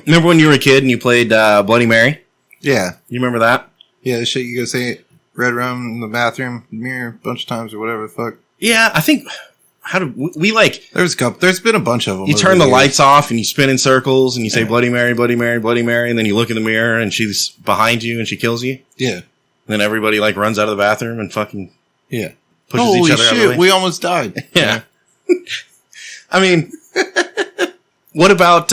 C: Remember when you were a kid and you played Bloody Mary?
A: Yeah.
C: You remember that?
A: Yeah, the shit you go say red rum in the bathroom mirror a bunch of times or whatever the fuck.
C: Yeah, I think. How did we like?
A: There's been a bunch of them.
C: You turn the lights off and you spin in circles and you say Bloody Mary, Bloody Mary, Bloody Mary, and then you look in the mirror and she's behind you and she kills you.
A: Yeah.
C: And then everybody like runs out of the bathroom and fucking
A: Yeah.
C: pushes
A: Holy
C: each other out of the way.
A: shit, we almost died.
C: Yeah. I mean, what about,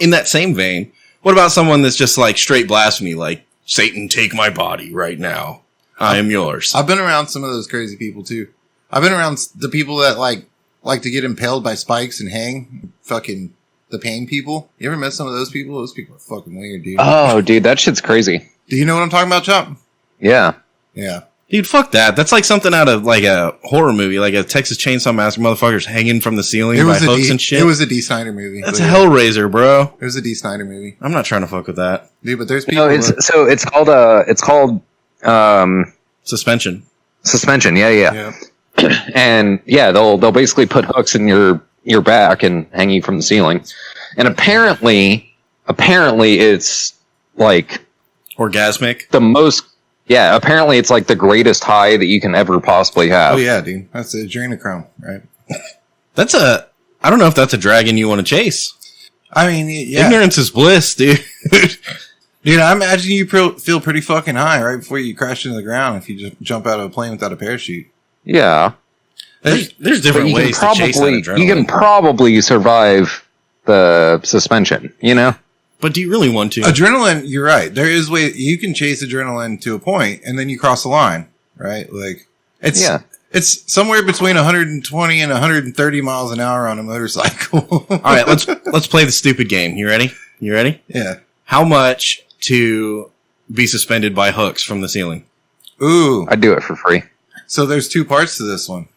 C: in that same vein, what about someone that's just like straight blasphemy, like, Satan, take my body right now. I am yours.
A: I've been around some of those crazy people too. I've been around the people that like to get impaled by spikes and hang. Fucking the pain people. You ever met some of those people? Those people are fucking weird, dude.
B: Oh, dude, that shit's crazy.
A: Do you know what I'm talking about, Chop?
B: Yeah.
A: Yeah.
C: Dude, fuck that. That's like something out of like a horror movie, like a Texas Chainsaw Massacre, motherfuckers hanging from the ceiling by hooks and shit.
A: It was a D. Snyder movie.
C: That's a Hellraiser, bro.
A: It was a D. Snyder movie.
C: I'm not trying to fuck with that.
A: Dude, but there's people.
B: It's called
C: Suspension.
B: Suspension. Yeah. And yeah, they'll basically put hooks in your back and hang you from the ceiling. And apparently it's like
C: orgasmic.
B: The most. Yeah, apparently it's like the greatest high that you can ever possibly have.
A: Oh yeah, dude. That's adrenochrome, right?
C: I don't know if that's a dragon you want to chase.
A: I mean, yeah.
C: Ignorance is bliss, dude.
A: Dude, I imagine you feel pretty fucking high right before you crash into the ground if you just jump out of a plane without a parachute.
B: Yeah.
C: There's different ways to chase that adrenaline.
B: You can probably survive the suspension, you know?
C: But do you really want to?
A: Adrenaline, you're right. There is way you can chase adrenaline to a point, and then you cross the line, right? Like it's somewhere between 120 and 130 miles an hour on a motorcycle.
C: All right, let's play the stupid game. You ready?
A: Yeah.
C: How much to be suspended by hooks from the ceiling?
A: Ooh,
B: I'd do it for free.
A: So there's two parts to this one.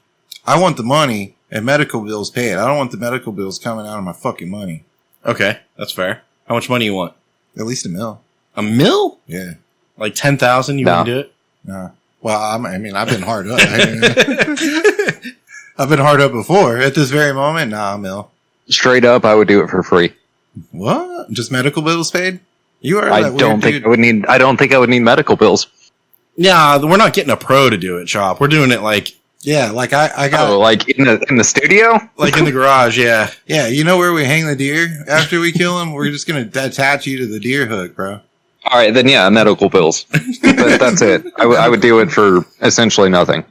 A: I want the money and medical bills paid. I don't want the medical bills coming out of my fucking money.
C: Okay, that's fair. How much money you want?
A: At least $1 million.
C: $1 million?
A: Yeah.
C: Like 10,000? You want to do it?
A: No. Well, I've been hard up. I've been hard up before. At this very moment, $1 million.
B: Straight up, I would do it for free.
A: What? Just medical bills paid? You are.
B: I don't think I would need medical bills.
C: Yeah, we're not getting a pro to do it, Chop. We're doing it like.
A: Yeah, like I got.
B: Oh, like in the studio?
C: Like in the garage, yeah.
A: Yeah, you know where we hang the deer after we kill him? We're just going to attach you to the deer hook, bro.
B: All right, then yeah, medical bills. That's it. I would do it for essentially nothing.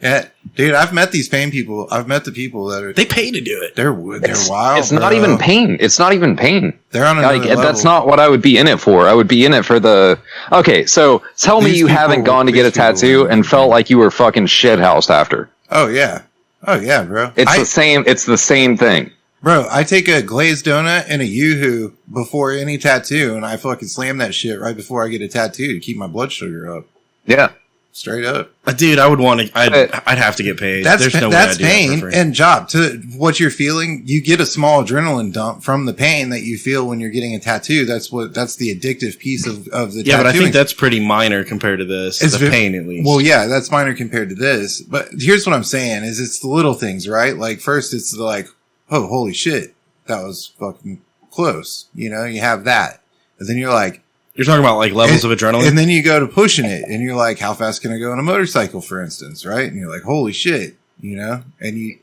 A: Yeah, dude, I've met these pain people. I've met the people that are.
C: They pay to do it.
A: They're wild.
B: It's not even pain. It's not even pain.
A: They're on another level.
B: That's not what I would be in it for. I would be in it for the. Okay, so tell me you haven't gone to get a tattoo and felt like you were fucking shithoused after.
A: Oh yeah, bro.
B: It's the same thing.
A: Bro, I take a glazed donut and a Yoo-hoo before any tattoo, and I fucking slam that shit right before I get a tattoo to keep my blood sugar up.
B: Yeah.
A: Straight up.
C: Dude, I would want to, I'd have to get paid. There's no way I'd do
A: pain
C: that for free.
A: And job to what you're feeling. You get a small adrenaline dump from the pain that you feel when you're getting a tattoo. That's the addictive piece of the tattooing.
C: Yeah, but I think that's pretty minor compared to this. It's the pain, at least.
A: Well, yeah, that's minor compared to this. But here's what I'm saying is it's the little things, right? Like first it's like, oh, holy shit. That was fucking close. You know, you have that. And then you're like,
C: you're talking about like levels of adrenaline?
A: And then you go to pushing it and you're like, how fast can I go on a motorcycle, for instance? Right. And you're like, holy shit, you know, and you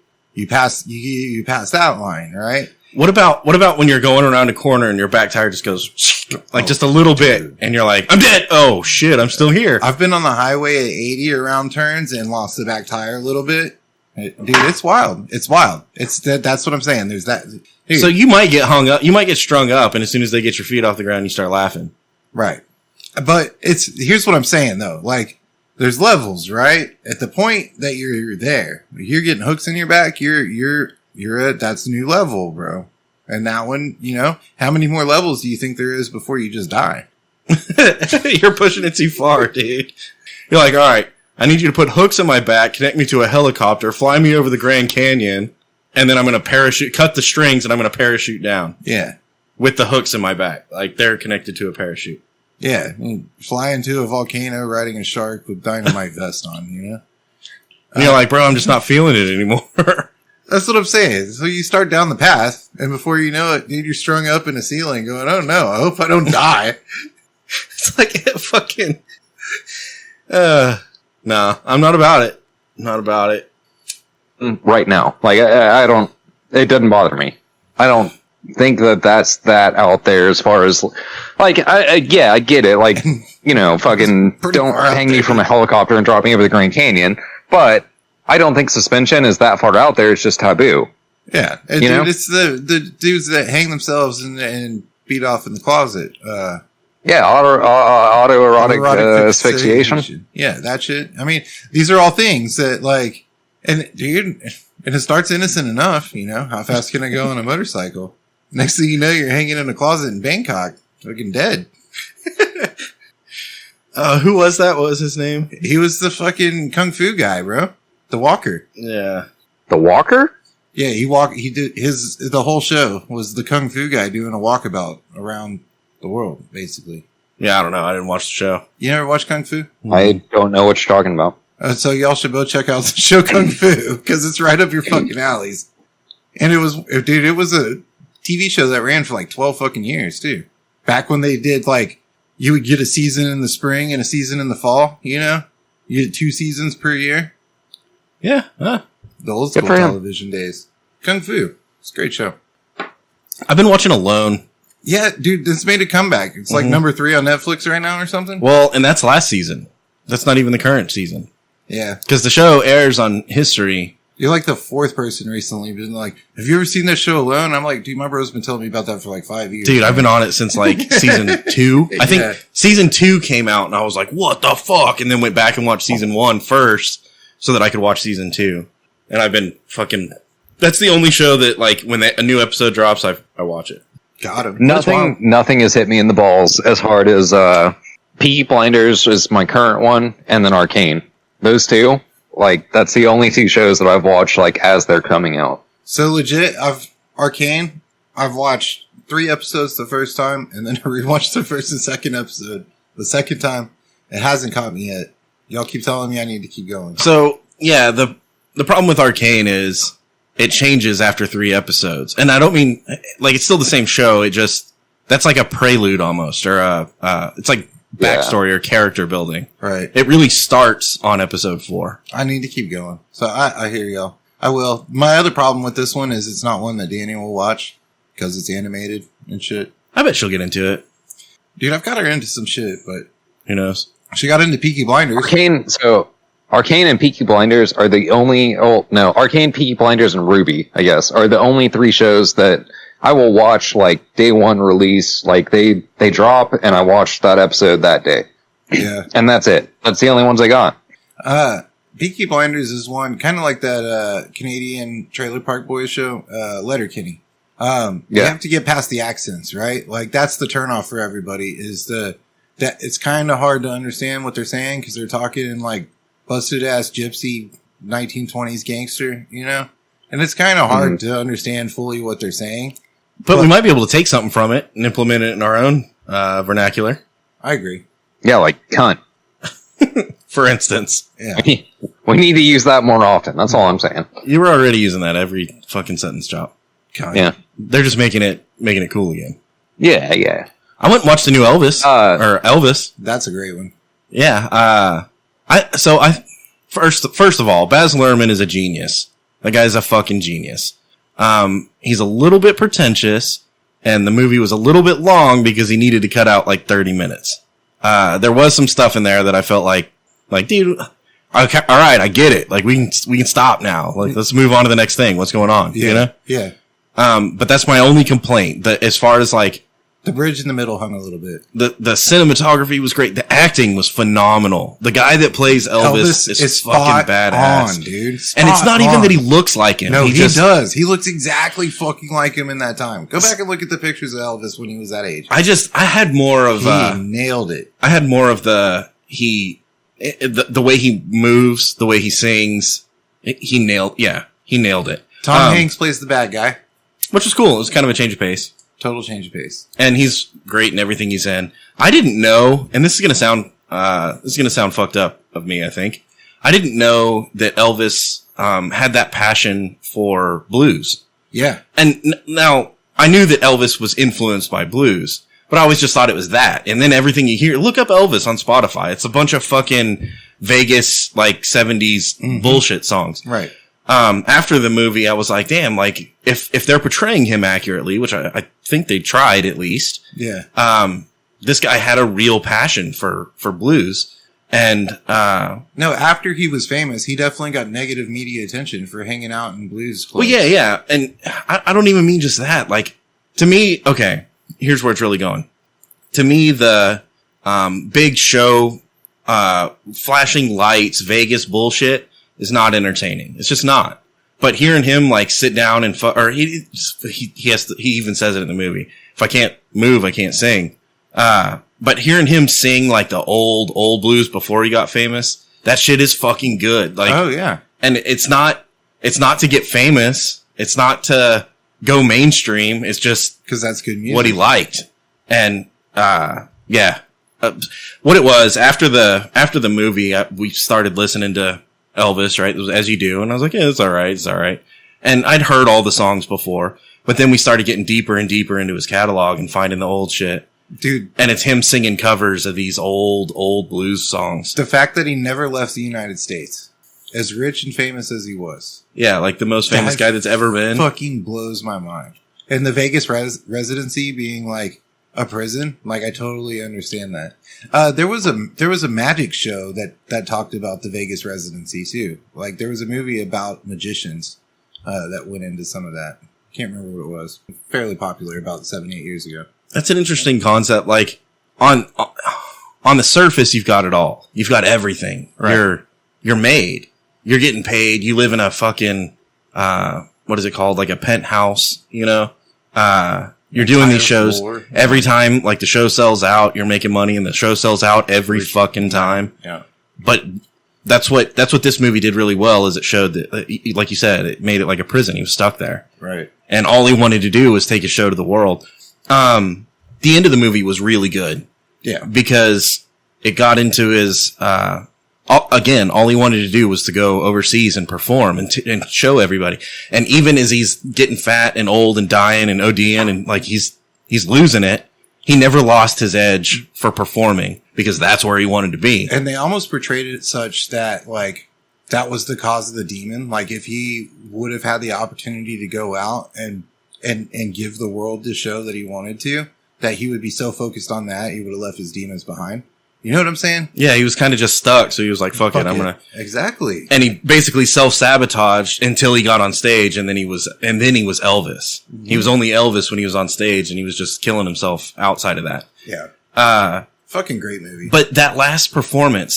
A: pass that line, right?
C: What about when you're going around a corner and your back tire just goes like just a little bit and you're like, I'm dead. Oh shit. I'm still here.
A: I've been on the highway at 80 around turns and lost the back tire a little bit. Dude, it's wild. It's wild. That's what I'm saying. There's that. Dude.
C: So you might get hung up. You might get strung up. And as soon as they get your feet off the ground, you start laughing.
A: Right. But here's what I'm saying though. Like there's levels, right? At the point that you're there, you're getting hooks in your back. You're at, that's a new level, bro. And that one, you know, how many more levels do you think there is before you just die?
C: You're pushing it too far, dude. You're like, all right, I need you to put hooks in my back, connect me to a helicopter, fly me over the Grand Canyon, and then I'm going to cut the strings and I'm going to parachute down.
A: Yeah. With
C: the hooks in my back. Like they're connected to a parachute.
A: Yeah. Fly into a volcano riding a shark with dynamite vest on, you know?
C: And you're like, bro, I'm just not feeling it anymore.
A: That's what I'm saying. So you start down the path, and before you know it, dude, you're strung up in a ceiling going, oh no, I hope I don't die.
C: It's like fucking... no, I'm not about it. Not about it.
B: Right now. Like, I don't... It doesn't bother me. I don't think that's that out there as far as... Like, I get it. Like, you know, fucking don't hang me from a helicopter and drop me over the Grand Canyon. But I don't think suspension is that far out there. It's just taboo.
A: Yeah. And dude, it's the dudes that hang themselves and beat off in the closet.
B: Yeah, autoerotic asphyxiation.
A: Yeah, that shit. I mean, these are all things that, like, and dude, and it starts innocent enough, you know? How fast can I go on a motorcycle? Next thing you know, you're hanging in a closet in Bangkok, fucking dead.
C: Who was that? What was his name?
A: He was the fucking kung fu guy, bro. The walker.
C: Yeah.
B: The Walker?
A: Yeah, he did the whole show was the kung fu guy doing a walkabout around the world, basically.
C: Yeah, I don't know. I didn't watch the show.
A: You never watch Kung Fu?
B: I don't know what you're talking about.
A: So y'all should both check out the show Kung Fu, because it's right up your fucking alleys. And it was a TV show that ran for like 12 fucking years, too. Back when they did, like, you would get a season in the spring and a season in the fall, you know? You get 2 seasons per year.
C: Yeah. Huh.
A: The old school television days. Kung Fu. It's a great show.
C: I've been watching Alone.
A: Yeah, dude, this made a comeback. It's like number 3 on Netflix right now or something.
C: Well, and that's last season. That's not even the current season.
A: Yeah.
C: Because the show airs on History.
A: You're like the 4th person recently been like, have you ever seen this show Alone? I'm like, dude, my bro's been telling me about that for like 5 years.
C: Dude, I've been on it since like season 2. I think season 2 came out and I was like, what the fuck? And then went back and watched season 1 first so that I could watch season 2. And I've been fucking... That's the only show that, like, when a new episode drops, I watch it.
A: Got him.
B: Nothing has hit me in the balls as hard as Peaky Blinders is my current one, and then Arcane. Those two, like, that's the only 2 shows that I've watched, like, as they're coming out.
A: So legit, Arcane, I've watched 3 episodes the first time, and then I rewatched the first and second episode the second time. It hasn't caught me yet. Y'all keep telling me I need to keep going.
C: So, yeah, the problem with Arcane is... it changes after 3 episodes. And I don't mean, like, it's still the same show. It just, that's like a prelude almost, or it's like backstory or character building.
A: Right.
C: It really starts on episode 4.
A: I need to keep going. So I hear y'all. I will. My other problem with this one is it's not one that Danny will watch because it's animated and shit.
C: I bet she'll get into it.
A: Dude, I've got her into some shit, but
C: who knows?
A: She got into Peaky Blinders.
B: Arcane and Peaky Blinders are the only... Oh, no. Arcane, Peaky Blinders, and Ruby, I guess, are the only 3 shows that I will watch, like, day 1 release. Like, they drop, and I watch that episode that day.
A: Yeah.
B: And that's it. That's the only ones I got.
A: Peaky Blinders is one, kind of like that Canadian Trailer Park Boys show, Letterkenny. You have to get past the accents, right? Like, that's the turnoff for everybody, is that it's kind of hard to understand what they're saying, because they're talking in, like, busted ass gypsy 1920s gangster, you know? And it's kind of hard to understand fully what they're saying.
C: But we might be able to take something from it and implement it in our own vernacular.
A: I agree.
B: Yeah, like cunt.
C: For instance.
A: Yeah.
B: We need to use that more often. That's all I'm saying.
C: You were already using that every fucking sentence, Chop.
A: Cunt.
B: Yeah.
C: They're just making it cool again.
B: Yeah, yeah.
C: I went and watched the new Elvis. Or Elvis.
A: That's a great one.
C: Yeah. First of all, Baz Luhrmann is a genius. The guy's a fucking genius. He's a little bit pretentious, and the movie was a little bit long because he needed to cut out like 30 minutes. There was some stuff in there that I felt like, dude, okay, all right, I get it. Like, we can stop now. Like, let's move on to the next thing. What's going on?
A: Yeah.
C: You know?
A: Yeah.
C: But that's my only complaint. That as far as like,
A: the bridge in the middle hung a little bit.
C: The cinematography was great. The acting was phenomenal. The guy that plays Elvis is fucking badass,
A: dude.
C: And it's not even that he looks like him.
A: No, he does. He looks exactly fucking like him in that time. Go back and look at the pictures of Elvis when he was that age.
C: I had more of
A: he nailed it.
C: I had more of the way he moves, the way he sings. He nailed it.
A: Tom Hanks plays the bad guy,
C: which was cool. It was kind of a change of pace.
A: Total change of pace. And
C: he's great in everything he's in. I didn't know, and this is going to sound fucked up of me, I think. I didn't know that Elvis, had that passion for blues.
A: Yeah.
C: And now I knew that Elvis was influenced by blues, but I always just thought it was that. And then everything you hear, look up Elvis on Spotify. It's a bunch of fucking Vegas, like 70s bullshit songs.
A: Right.
C: After the movie, I was like, damn, like, if they're portraying him accurately, which I think they tried at least.
A: Yeah.
C: This guy had a real passion for blues. And,
A: no, after he was famous, he definitely got negative media attention for hanging out in blues clubs.
C: Well, yeah. And I don't even mean just that. Like, to me, okay, here's where it's really going. To me, the, big show, flashing lights, Vegas bullshit is not entertaining. It's just not. But hearing him like sit down and he even says it in the movie. If I can't move, I can't sing. but hearing him sing like the old blues before he got famous, that shit is fucking good. Like,
A: oh yeah.
C: And it's not to get famous. It's not to go mainstream. It's just
A: because that's good music.
C: What he liked. And, yeah. What it was after the movie, we started listening to Elvis, right? As you do. And I was like, yeah, it's all right. It's all right. And I'd heard all the songs before, but then we started getting deeper and deeper into his catalog and finding the old shit.
A: Dude.
C: And it's him singing covers of these old blues songs.
A: The fact that he never left the United States, as rich and famous as he was.
C: Yeah, like the most famous guy that's ever been.
A: Fucking blows my mind. And the Vegas residency being like a prison, like I totally understand that. There was a magic show that talked about the Vegas residency too. Like there was a movie about magicians that went into some of that. Can't remember what it was. Fairly popular about 7-8 years ago.
C: That's an interesting concept. Like on the surface, you've got it all. You've got everything. Right. You're made. You're getting paid. You live in a fucking what is it called? Like a penthouse. You know. You're doing these shows every time, like the show sells out, you're making money and the show sells out every fucking time.
A: Yeah.
C: But that's what this movie did really well is it showed that, like you said, it made it like a prison. He was stuck there.
A: Right.
C: And all he wanted to do was take his show to the world. The end of the movie was really good.
A: Yeah.
C: Because it got into his, again, all he wanted to do was to go overseas and perform and show everybody. And even as he's getting fat and old and dying and ODing and like he's losing it, he never lost his edge for performing because that's where he wanted to be.
A: And they almost portrayed it such that like that was the cause of the demon. Like if he would have had the opportunity to go out and give the world the show that he wanted to, that he would be so focused on that he would have left his demons behind. You know what I'm saying? Yeah,
C: he was kind of just stuck, so he was like, fuck it, I'm gonna...
A: Exactly.
C: And he basically self-sabotaged until he got on stage, and then he was Elvis. Mm-hmm. He was only Elvis when he was on stage, and he was just killing himself outside of that.
A: Yeah. Fucking great movie.
C: But that last performance,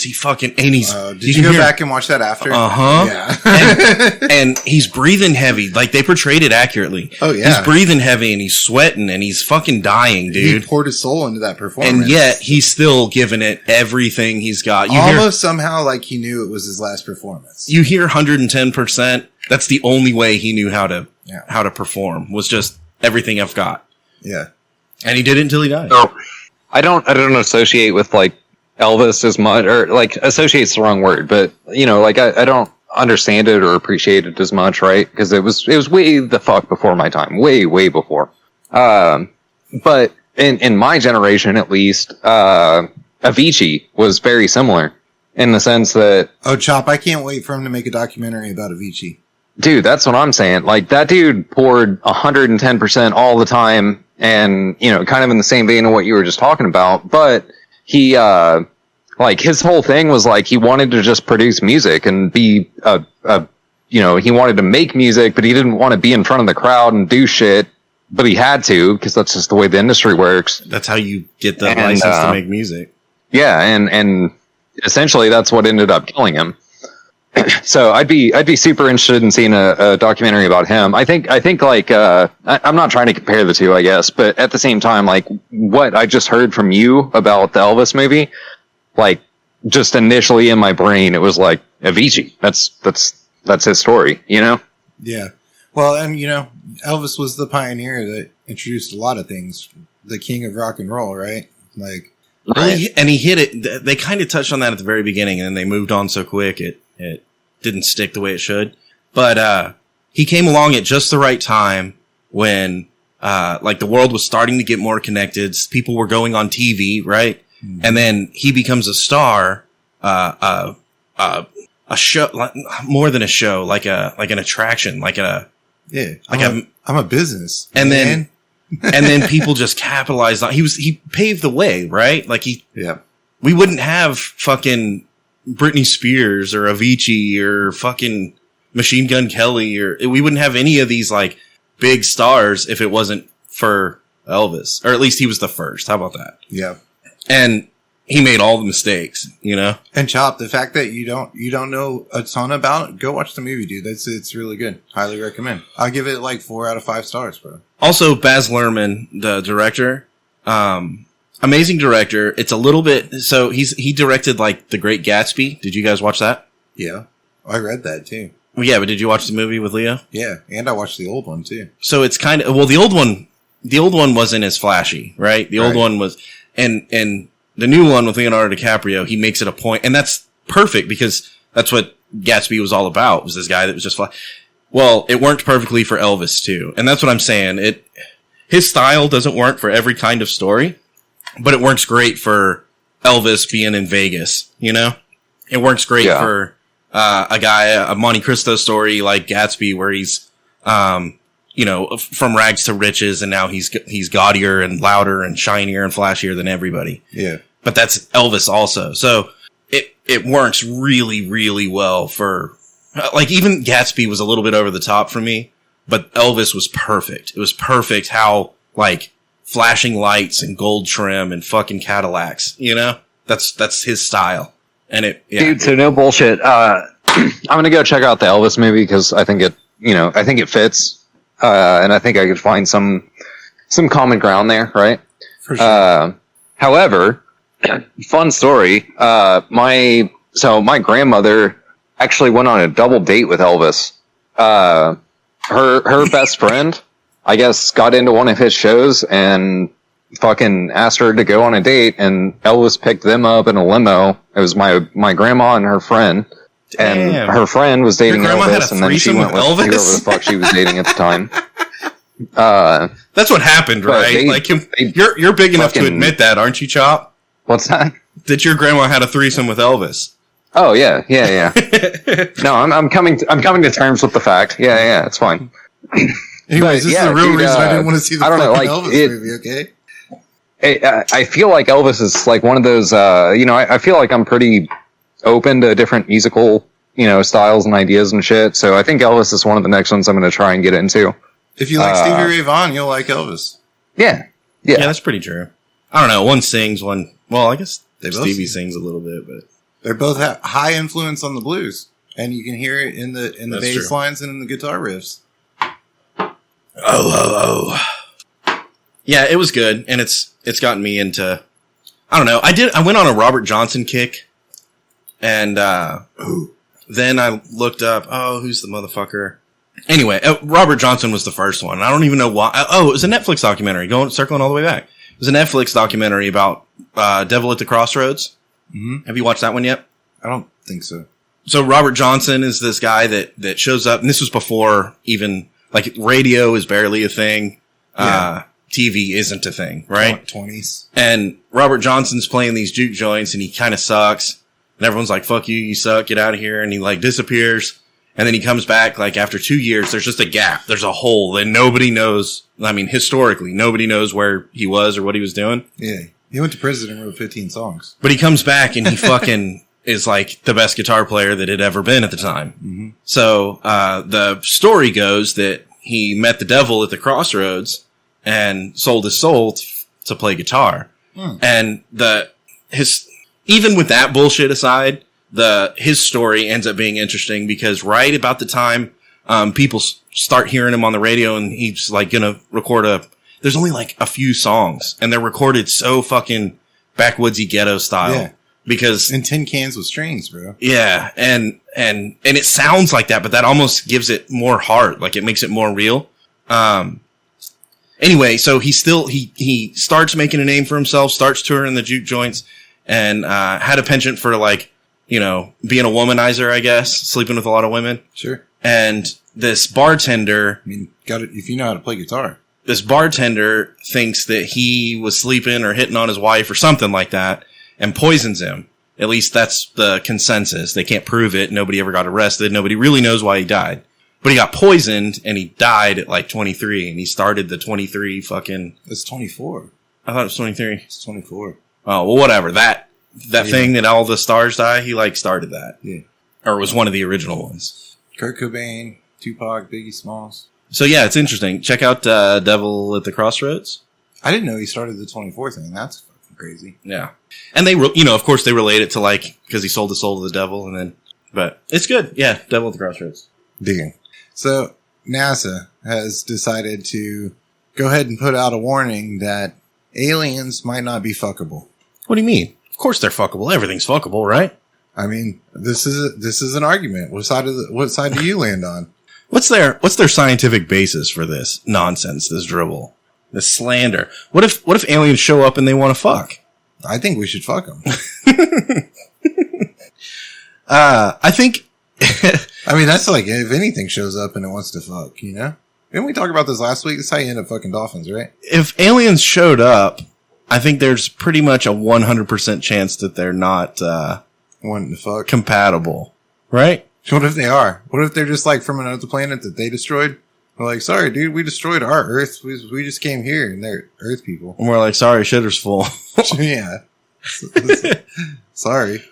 C: he fucking... And he's...
A: did you go back and watch that after?
C: Uh-huh.
A: Yeah.
C: and he's breathing heavy. Like, they portrayed it accurately.
A: Oh, yeah.
C: He's breathing heavy, and he's sweating, and he's fucking dying, dude.
A: He poured his soul into that performance.
C: And yet, he's still giving it everything he's got.
A: Somehow like he knew it was his last performance.
C: You hear 110%. That's the only way he knew how to perform, was just everything I've got.
A: Yeah.
C: And he did it until he died.
B: Oh. I don't associate with like Elvis as much, or like associate's the wrong word, but you know, like I don't understand it or appreciate it as much, right? Because it was way the fuck before my time, way before. But in my generation, at least, Avicii was very similar in the sense that.
A: Oh, Chop! I can't wait for him to make a documentary about Avicii.
B: Dude, that's what I'm saying. Like that dude poured 110% all the time. And, you know, kind of in the same vein of what you were just talking about, but he, like his whole thing was like, he wanted to just produce music and be, you know, he wanted to make music, but he didn't want to be in front of the crowd and do shit, but he had to, because that's just the way the industry works.
C: That's how you get the license to make music.
B: Yeah. And essentially that's what ended up killing him. So I'd be super interested in seeing a documentary about him. I think like, I'm not trying to compare the two, I guess, but at the same time, like what I just heard from you about the Elvis movie, like just initially in my brain, it was like Avicii. That's his story, you know?
A: Yeah. Well, and you know, Elvis was the pioneer that introduced a lot of things. The king of rock and roll, right? Like,
C: and he hit it. They kind of touched on that at the very beginning and then they moved on so quick. It didn't stick the way it should, but, he came along at just the right time when, like the world was starting to get more connected. People were going on TV, right? Mm-hmm. And then he becomes a star, a show, like, more than a show, like an attraction,
A: I'm a business.
C: And then, and then people just capitalized on, he paved the way, right? Like we wouldn't have fucking Britney Spears or Avicii or fucking Machine Gun Kelly, or we wouldn't have any of these like big stars if it wasn't for Elvis, or at least he was the first. How about that?
A: Yeah.
C: And he made all the mistakes, you know?
A: And Chop, the fact that you don't know a ton about it, go watch the movie, dude. It's really good. Highly recommend. I'll give it like 4 out of 5 stars, bro.
C: Also, Baz Luhrmann, the director, Amazing director. It's a little bit, so he directed like The Great Gatsby. Did you guys watch that?
A: Yeah. I read that too.
C: Well, yeah, but did you watch the movie with Leo?
A: Yeah. And I watched the old one too.
C: So it's kind of, well, the old one wasn't as flashy, right? The old one was, and the new one with Leonardo DiCaprio, he makes it a point, and that's perfect because that's what Gatsby was all about, was this guy that was just well, it worked perfectly for Elvis too. And that's what I'm saying. His style doesn't work for every kind of story, but it works great for Elvis being in Vegas, you know? It works great for a Monte Cristo story like Gatsby, where he's, you know, from rags to riches, and now he's gaudier and louder and shinier and flashier than everybody.
A: Yeah.
C: But that's Elvis also. So it works really, really well for, like, even Gatsby was a little bit over the top for me, but Elvis was perfect. It was perfect how, like, flashing lights and gold trim and fucking Cadillacs, you know? That's his style. And
B: Dude, so no bullshit. I'm gonna go check out the Elvis movie because I think it fits. And I think I could find some common ground there, right?
A: For sure.
B: However, fun story. My grandmother actually went on a double date with Elvis. Her best friend, I guess, got into one of his shows and fucking asked her to go on a date, and Elvis picked them up in a limo. It was my grandma and her friend. And her friend was dating Elvis, and then she went with whoever the fuck she was dating at the time.
C: That's what happened, right? You're big enough to admit that, aren't you, Chop?
B: What's that?
C: That your grandma had a threesome with Elvis.
B: Oh yeah. No, I'm coming to terms with the fact. Yeah, it's fine.
A: Anyways, this is the real reason I didn't want to see the Elvis movie. Okay.
B: I feel like Elvis is like one of those. I feel like I'm pretty open to different musical, styles and ideas and shit. So I think Elvis is one of the next ones I'm going to try and get into.
A: If you like Stevie Ray Vaughan, you'll like Elvis.
B: Yeah,
C: that's pretty true. I don't know. One sings, one. Well, I guess Stevie sings a little bit, but
A: they both have high influence on the blues, and you can hear it in the bass lines and in the guitar riffs.
C: Oh. Yeah, it was good, and it's gotten me into. I don't know. I went on a Robert Johnson kick, and then I looked up. Oh, who's the motherfucker? Anyway, Robert Johnson was the first one. I don't even know why. It was a Netflix documentary. Circling all the way back. It was a Netflix documentary about Devil at the Crossroads. Mm-hmm. Have you watched that one yet?
A: I don't think so.
C: So Robert Johnson is this guy that shows up, and this was before even, like, radio is barely a thing. Yeah. TV isn't a thing, right?
A: 20s.
C: And Robert Johnson's playing these juke joints, and he kind of sucks. And everyone's like, fuck you, you suck, get out of here. And he, like, disappears. And then he comes back, like, after 2 years, there's just a gap. There's a hole that nobody knows. I mean, historically, nobody knows where he was or what he was doing.
A: Yeah. He went to prison and wrote 15 songs.
C: But he comes back, and he fucking is, like, the best guitar player that had ever been at the time. Mm-hmm. So, the story goes that he met the devil at the crossroads and sold his soul to play guitar. And even with that bullshit aside, his story ends up being interesting because right about the time, people start hearing him on the radio, and he's like gonna record there's only like a few songs, and they're recorded so fucking backwoodsy ghetto style. Yeah. Because
A: in tin cans with strings, bro.
C: Yeah. And it sounds like that, but that almost gives it more heart. Like, it makes it more real. Anyway, so he starts making a name for himself, starts touring the juke joints, and had a penchant for, like, being a womanizer, I guess, sleeping with a lot of women.
A: Sure.
C: And this bartender,
A: I mean, if you know how to play guitar.
C: This bartender thinks that he was sleeping or hitting on his wife or something like that, and poisons him. At least that's the consensus. They can't prove it. Nobody ever got arrested. Nobody really knows why he died. But he got poisoned, and he died at like 23, and he started the 23 fucking...
A: It's 24.
C: I thought it was 23.
A: It's 24.
C: Oh, well, whatever. That thing that all the stars die, he, like, started that.
A: Yeah.
C: Or was one of the original ones.
A: Kurt Cobain, Tupac, Biggie Smalls.
C: So, yeah, it's interesting. Check out Devil at the Crossroads.
A: I didn't know he started the 24 thing. That's fucking crazy.
C: Yeah. And they, of course, they relate it to, like, because he sold his soul to the devil, and then... But it's good. Yeah, Devil at the Crossroads.
A: Digging. So, NASA has decided to go ahead and put out a warning that aliens might not be fuckable.
C: What do you mean? Of course they're fuckable. Everything's fuckable, right?
A: I mean, this is an argument. What side do you land on?
C: What's their scientific basis for this nonsense, this dribble, this slander? What if aliens show up and they want to fuck?
A: I think we should fuck them.
C: I think.
A: I mean, that's like if anything shows up and it wants to fuck, you know? Didn't we talk about this last week? That's how you end up fucking dolphins, right?
C: If aliens showed up, I think there's pretty much a 100% chance that they're not
A: Wanting to fuck.
C: compatible, right?
A: What if they are? What if they're just like from another planet that they destroyed? We're like, sorry, dude, we destroyed our Earth. We just came here and they're Earth people.
C: And we're like, sorry, shitter's full.
A: Yeah. Sorry.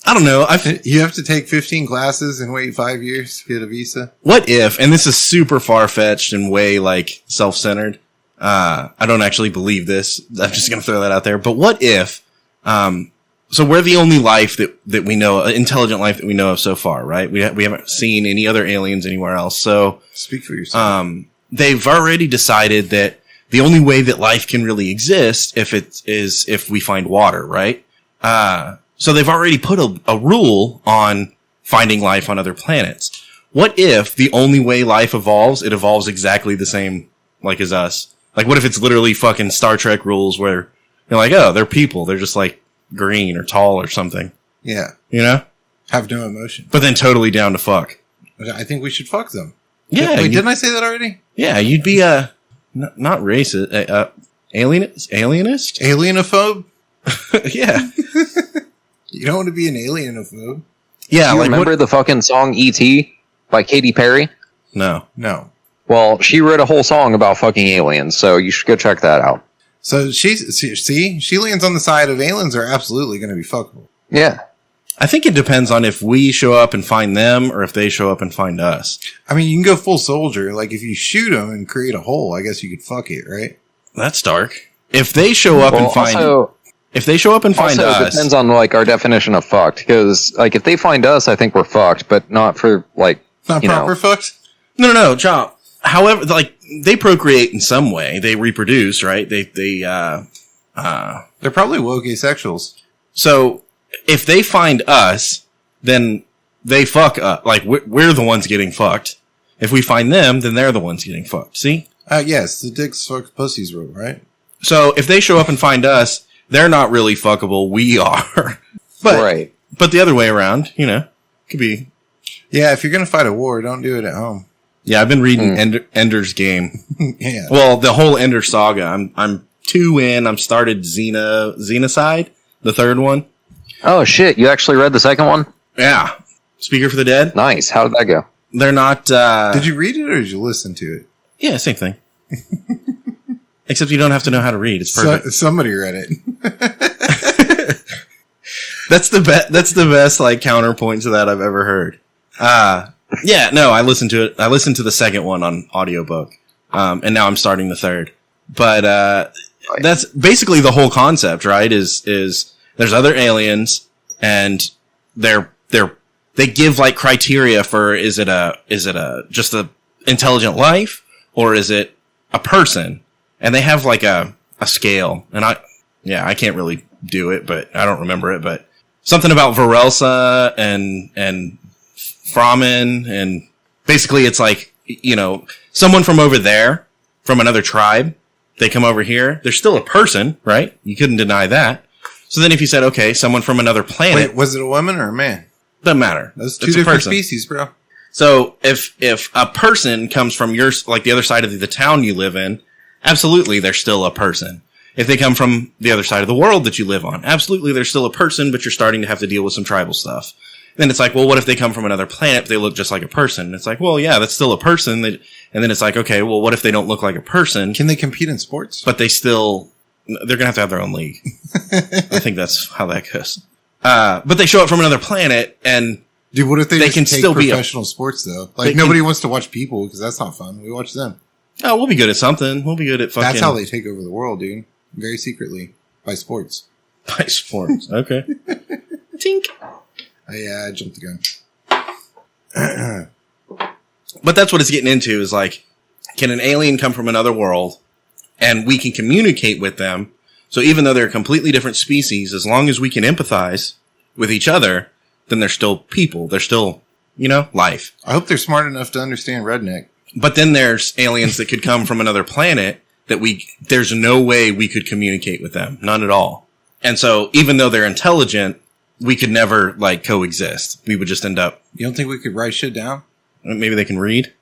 C: I don't know.
A: You have to take 15 classes and wait 5 years to get a visa.
C: What if, and this is super far-fetched and way like self-centered. I don't actually believe this. I'm just going to throw that out there. But what if, so we're the only life that we know, intelligent life that we know of so far, right? We haven't seen any other aliens anywhere else. So
A: speak for yourself.
C: They've already decided that the only way that life can really exist if we find water, right? So they've already put a rule on finding life on other planets. What if the only way life evolves, it evolves exactly the same like as us? Like what if it's literally fucking Star Trek rules where you're like, oh, they're people. They're just like green or tall or something.
A: Yeah.
C: You know?
A: Have no emotion.
C: But then totally down to fuck.
A: I think we should fuck them.
C: Yeah.
A: Wait, didn't I say that already?
C: Yeah, you'd be not racist, alienist?
A: Alienophobe?
C: Yeah.
A: You don't want to be an alienophobe.
C: Yeah,
B: Do you
C: like
B: remember the fucking song E.T. by Katy Perry?
C: No.
B: Well, she wrote a whole song about fucking aliens, so you should go check that out.
A: So she lands on the side of aliens are absolutely going to be fuckable.
B: Yeah.
C: I think it depends on if we show up and find them or if they show up and find us.
A: I mean, you can go full soldier. Like if you shoot them and create a hole, I guess you could fuck it, right?
C: That's dark. If they show up and find us,
B: it depends on like our definition of fucked. Because like if they find us, I think we're fucked, but not for like
A: not proper fucked.
C: No, John. However, like they procreate in some way, they reproduce, right? They're
A: probably woke asexuals.
C: So if they find us, then they fuck up. Like we're the ones getting fucked. If we find them, then they're the ones getting fucked. See?
A: Yes, the dicks fuck pussies rule, right?
C: So if they show up and find us, they're not really fuckable. We are.
B: Right.
C: But the other way around, you know, could be.
A: Yeah, if you're going to fight a war, don't do it at home.
C: Yeah, I've been reading Ender's Game.
A: Yeah.
C: Well, the whole Ender saga. I'm 2 in. I'm started Xenocide, the third one.
B: Oh shit! You actually read the second one?
C: Yeah. Speaker for the Dead.
B: Nice. How did that go?
C: They're not.
A: Did you read it or did you listen to it?
C: Yeah, same thing. Except you don't have to know how to read. It's perfect.
A: Somebody read it.
C: That's the best like counterpoint to that I've ever heard. Yeah, no, I listened to it. I listened to the second one on audiobook. And now I'm starting the third. But that's basically the whole concept, right? Is there's other aliens and they give like criteria for is it a just a intelligent life or is it a person? And they have like a scale. And I can't really do it, but I don't remember it, but something about Varelsa and Framen, and basically it's like, you know, someone from over there, from another tribe, they come over here, they're still a person, right? You couldn't deny that. So then if you said, okay, someone from another planet.
A: Wait, was it a woman or a man?
C: Doesn't matter.
A: That's two different species, bro.
C: So if a person comes from your, like the other side of the town you live in, absolutely they're still a person. If they come from the other side of the world that you live on, absolutely they're still a person, but you're starting to have to deal with some tribal stuff. Then it's like, well, what if they come from another planet, but they look just like a person? And it's like, well, yeah, that's still a person. And then it's like, okay, well, what if they don't look like a person?
A: Can they compete in sports?
C: But they're going to have their own league. I think that's how that goes. But they show up from another planet and
A: dude, what if they
C: can
A: take
C: still be
A: professional sports though? Like nobody wants to watch people because that's not fun. We watch them.
C: Oh, we'll be good at something. We'll be good at fucking.
A: That's how they take over the world, dude. Very secretly by sports.
C: By sports. Okay. Tink.
A: I jumped the gun.
C: But that's what it's getting into is like, can an alien come from another world and we can communicate with them, So even though they're a completely different species, as long as we can empathize with each other, then they're still people. They're still, life.
A: I hope they're smart enough to understand redneck.
C: But then there's aliens that could come from another planet that there's no way we could communicate with them. None at all. And so even though they're intelligent, we could never coexist. We would just end up.
A: You don't think we could write shit down?
C: Maybe they can read?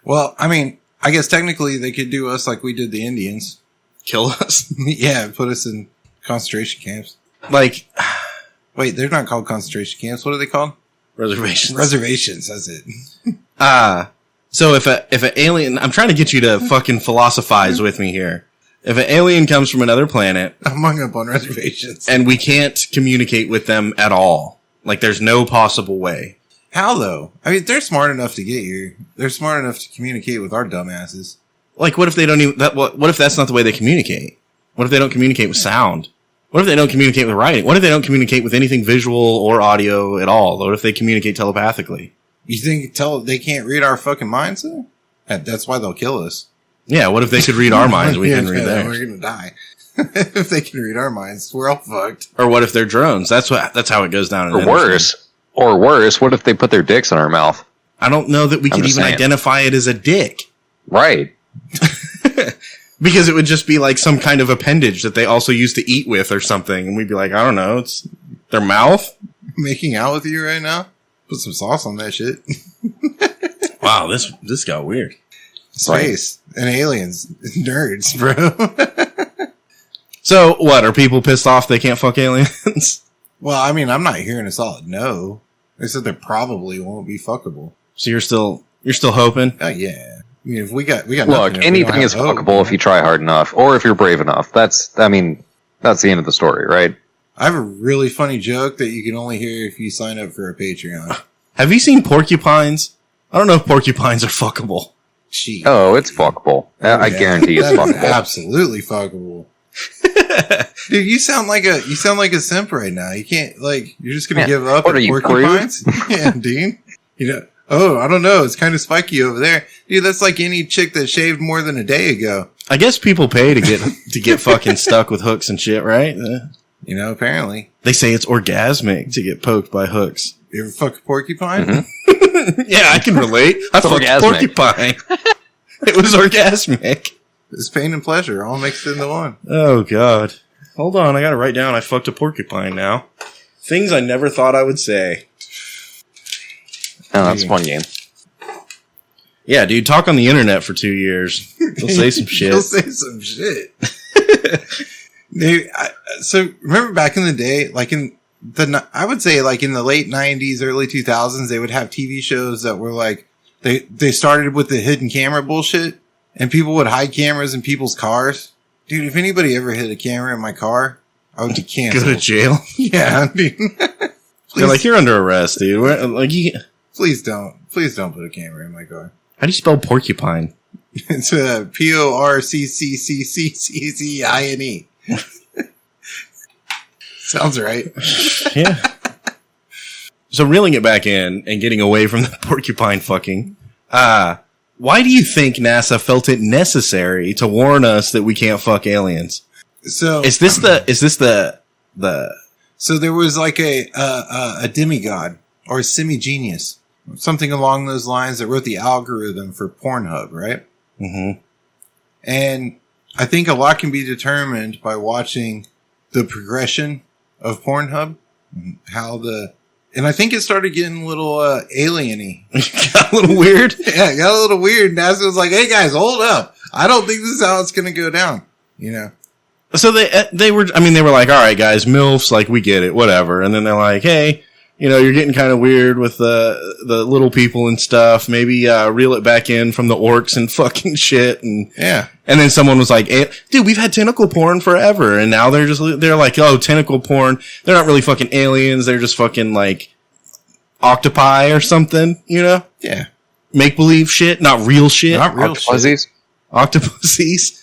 A: Well, I mean, I guess technically they could do us like we did the Indians.
C: Kill us?
A: Yeah, put us in concentration camps.
C: Wait,
A: they're not called concentration camps. What are they called?
C: Reservations.
A: Reservations, that's it.
C: So if an alien, I'm trying to get you to fucking philosophize with me here. If an alien comes from another planet.
A: I'm hung up on reservations.
C: And we can't communicate with them at all. There's no possible way.
A: How though? I mean, they're smart enough to get here. They're smart enough to communicate with our dumbasses.
C: What if they don't even, what if that's not the way they communicate? What if they don't communicate with sound? What if they don't communicate with writing? What if they don't communicate with anything visual or audio at all? What if they communicate telepathically?
A: You think they can't read our fucking minds though? That's why they'll kill us.
C: Yeah, what if they could read our minds? We can read theirs.
A: We're gonna die. If they can read our minds, we're all fucked.
C: Or what if they're drones? That's how it goes down.
B: Or worse, what if they put their dicks in our mouth?
C: I don't know that we could even identify it as a dick.
B: Right.
C: Because it would just be like some kind of appendage that they also used to eat with or something. And we'd be like, I don't know, it's their mouth.
A: Making out with you right now? Put some sauce on that shit.
C: Wow, this got weird.
A: Space and aliens. Nerds, bro.
C: So, what? Are people pissed off they can't fuck aliens?
A: Well, I mean, I'm not hearing a solid no. They said they probably won't be fuckable.
C: So you're still hoping?
A: Oh, yeah. I mean, if we got
B: look, anything is fuckable if you try hard enough, or if you're brave enough. That's the end of the story, right?
A: I have a really funny joke that you can only hear if you sign up for a Patreon.
C: Have you seen porcupines? I don't know if porcupines are fuckable.
A: Jeez.
B: Oh, it's fuckable. I guarantee it's fuckable.
A: Absolutely fuckable. Dude, you sound like a simp right now. You can't you're just gonna give up at porcupines? Yeah, Dean. Oh, I don't know. It's kind of spiky over there. Dude, that's like any chick that shaved more than a day ago.
C: I guess people pay to get fucking stuck with hooks and shit, right?
A: Apparently.
C: They say it's orgasmic to get poked by hooks.
A: You ever fuck a porcupine?
C: Mm-hmm. Yeah, I can relate. I fucked a porcupine. It was orgasmic.
A: It's pain and pleasure all mixed into one.
C: Oh, God. Hold on. I gotta write down I fucked a porcupine now. Things I never thought I would say.
B: Oh, that's a fun game.
C: Yeah, dude, talk on the internet for 2 years. They'll say some shit.
A: They'll say some shit. So remember back in the day, I would say in the late 90s, early 2000s, they would have TV shows that were they started with the hidden camera bullshit, and people would hide cameras in people's cars. Dude, if anybody ever hid a camera in my car, I would be canceled.
C: Go to jail?
A: Yeah, dude.
C: They're you're under arrest, dude.
A: Please don't put a camera in my car.
C: How do you spell porcupine?
A: It's Porcccine. Sounds right.
C: Yeah. So reeling it back in and getting away from the porcupine fucking, why do you think NASA felt it necessary to warn us that we can't fuck aliens? So is this the
A: So there was a demigod or a semi-genius, something along those lines, that wrote the algorithm for Pornhub, right?
C: Mm-hmm.
A: And I think a lot can be determined by watching the progression of Pornhub, and I think it started getting a little alien-y.
C: Got a little weird?
A: Yeah, it got a little weird. NASA was like, hey guys, hold up. I don't think this is how it's going to go down,
C: So they were like, all right, guys, MILFs, we get it, whatever. And then they're like, hey, you're getting kind of weird with the little people and stuff. Maybe reel it back in from the orcs and fucking shit. And
A: yeah.
C: And then someone was like, dude, we've had tentacle porn forever. And now they're like, oh, tentacle porn. They're not really fucking aliens. They're just fucking octopi or something,
A: Yeah.
C: Make believe shit, not real shit.
A: Not real shit.
C: Octopuses.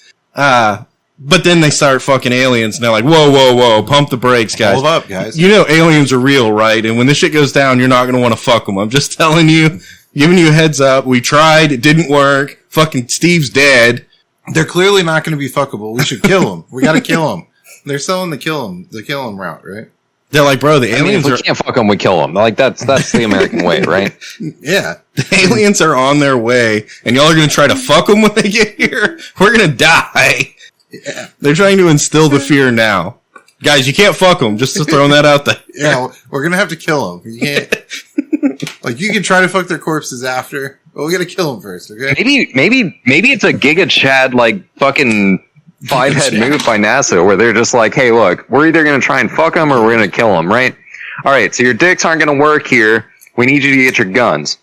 C: But then they start fucking aliens, and they're like, whoa, pump the brakes, guys.
A: Hold up, guys.
C: Aliens are real, right? And when this shit goes down, you're not going to want to fuck them. I'm just telling you, giving you a heads up. We tried. It didn't work. Fucking Steve's dead.
A: They're clearly not going to be fuckable. We should kill them. We got to kill them. They're selling the kill 'em route, right?
C: They're like, bro, the aliens
B: if we can't fuck them, we kill them. Like that's the American way, right?
A: Yeah.
C: the aliens are on their way, and y'all are going to try to fuck them when they get here? We're going to die.
A: Yeah.
C: They're trying to instill the fear now. Guys, you can't fuck them, just to throw that out there.
A: Yeah, we're going to have to kill them. You can't. Like, you can try to fuck their corpses after, but we got to kill them first, okay?
B: Maybe it's a Giga Chad, like, fucking 5-head move by NASA, where they're just like, hey, look, we're either going to try and fuck them or we're going to kill them, right? All right, so your dicks aren't going to work here. We need you to get your guns.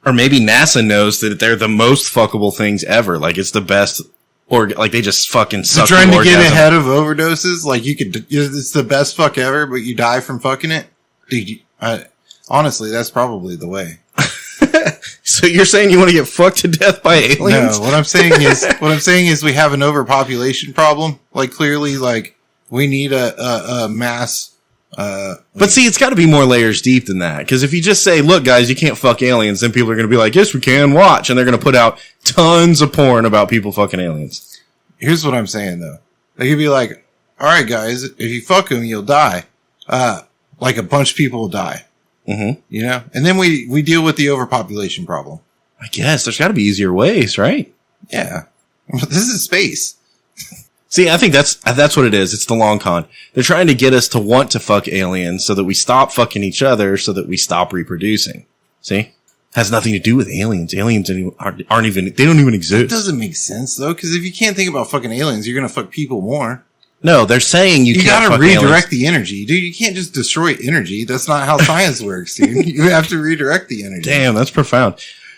C: Or maybe NASA knows that they're the most fuckable things ever. Like, it's the best, or like they just fucking suck.
A: They're trying to get ahead of overdoses. Like, it's the best fuck ever, but you die from fucking it. Dude, honestly, that's probably the way.
C: So you're saying you want to get fucked to death by aliens?
A: No, what I'm saying is we have an overpopulation problem. Like, clearly, like, we need a mass.
C: But see, it's got to be more layers deep than that. Because if you just say, look, guys, you can't fuck aliens, then people are going to be like, yes, we can, watch. And they're going to put out tons of porn about people fucking aliens.
A: Here's what I'm saying, though. They could be like, all right, guys, if you fuck them, you'll die. Like, a bunch of people will die.
C: Mm-hmm.
A: You know? And then we deal with the overpopulation problem.
C: I guess there's got to be easier ways, right?
A: Yeah. This is space.
C: See, I think that's what it is. It's the long con. They're trying to get us to want to fuck aliens so that we stop fucking each other so that we stop reproducing. See? Has nothing to do with aliens. Aliens aren't even, they don't even exist.
A: It doesn't make sense, though, because if you can't think about fucking aliens, you're going to fuck people more.
C: No, they're saying you can't
A: gotta
C: fuck
A: redirect
C: aliens.
A: the energy. Dude, you can't just destroy energy. That's not how science works, dude. You have to redirect the energy.
C: Damn, that's profound.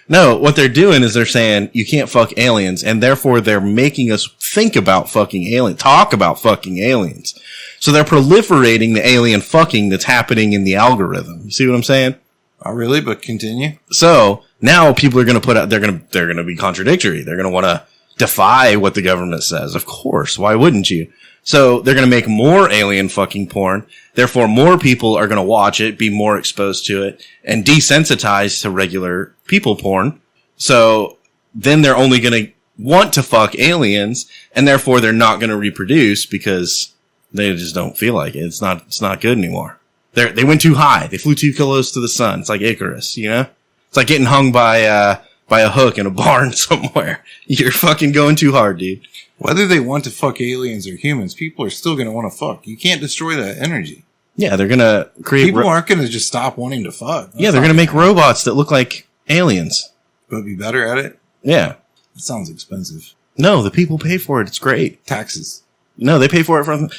C: No, what they're doing is they're saying you can't fuck aliens, and therefore they're making us think about fucking aliens, talk about fucking aliens. So they're proliferating the alien fucking that's happening in the algorithm. You see what I'm saying?
A: Not really, but continue.
C: So now people are going to put out, they're going to be contradictory. They're going to want to defy what the government says. Of course. Why wouldn't you? So they're going to make more alien fucking porn. Therefore, more people are going to watch it, be more exposed to it, and desensitized to regular people porn. So then they're only going to want to fuck aliens, and therefore they're not going to reproduce because they just don't feel like it. It's not good anymore. They went too high. They flew too close to the sun. It's like Icarus, you know? It's like getting hung by a hook in a barn somewhere. You're fucking going too hard, dude.
A: Whether they want to fuck aliens or humans, people are still going to want to fuck. You can't destroy that energy.
C: Yeah, they're going to create...
A: People aren't going to just stop wanting to fuck.
C: Yeah, they're going to make robots that look like aliens.
A: But be better at it?
C: Yeah.
A: It sounds expensive.
C: No, the people pay for it. It's great.
A: Taxes.
C: No, they pay for it from...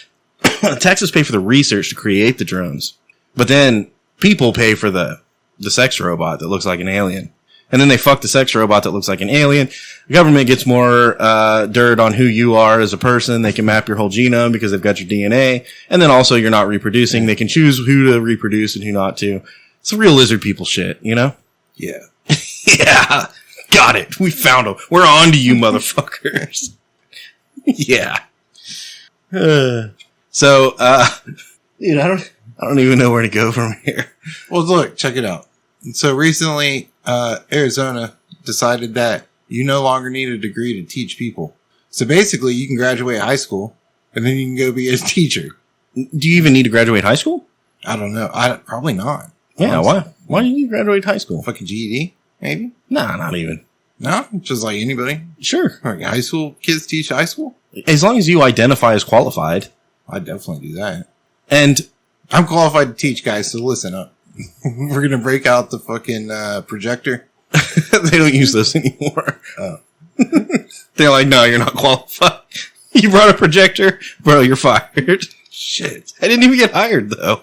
C: Taxes pay for the research to create the drones. But then people pay for the sex robot that looks like an alien. And then they fuck the sex robot that looks like an alien. The government gets more dirt on who you are as a person. They can map your whole genome because they've got your DNA. And then also you're not reproducing. They can choose who to reproduce and who not to. It's real lizard people shit, you know?
A: Yeah.
C: Yeah. Got it. We found them. We're on to you, motherfuckers. Yeah. So, dude, I don't even know where to go from here.
A: Well, look, check it out. So recently, Arizona decided that you no longer need a degree to teach people. So basically, you can graduate high school and then you can go be a teacher.
C: Do you even need to graduate high school?
A: I don't know. Probably not.
C: Yeah, why? Why do you need to graduate high school?
A: Fucking GED, maybe?
C: Nah, not even.
A: No, just like anybody.
C: Sure.
A: Like high school kids teach high school?
C: As long as you identify as qualified.
A: I'd definitely do that.
C: And
A: I'm qualified to teach, guys, so listen up. We're going to break out the fucking projector.
C: they don't use those anymore. Oh. They're like, no, you're not qualified. You brought a projector? Bro, you're fired.
A: Shit.
C: I didn't even get hired, though.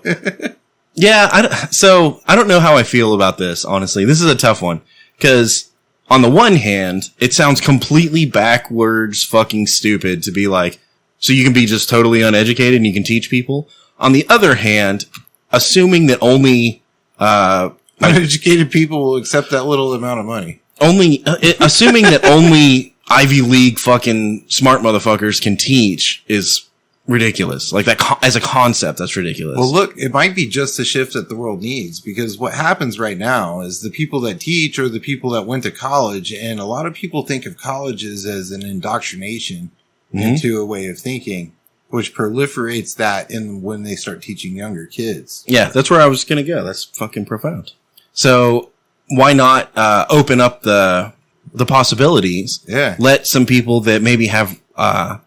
C: Yeah, I don't know how I feel about this, honestly. This is a tough one. Because, on the one hand, it sounds completely backwards fucking stupid to be like, so you can be just totally uneducated and you can teach people. On the other hand, assuming that only
A: uneducated people will accept that little amount of money.
C: Assuming that only Ivy League fucking smart motherfuckers can teach is ridiculous. Like that as a concept, that's ridiculous.
A: Well, look, it might be just a shift that the world needs, because what happens right now is the people that teach are the people that went to college, and a lot of people think of colleges as an indoctrination into a way of thinking. which proliferates that in when they start teaching younger kids.
C: Yeah, that's where I was going to go. That's fucking profound. So why not open up the possibilities?
A: Yeah.
C: Let some people that maybe have, I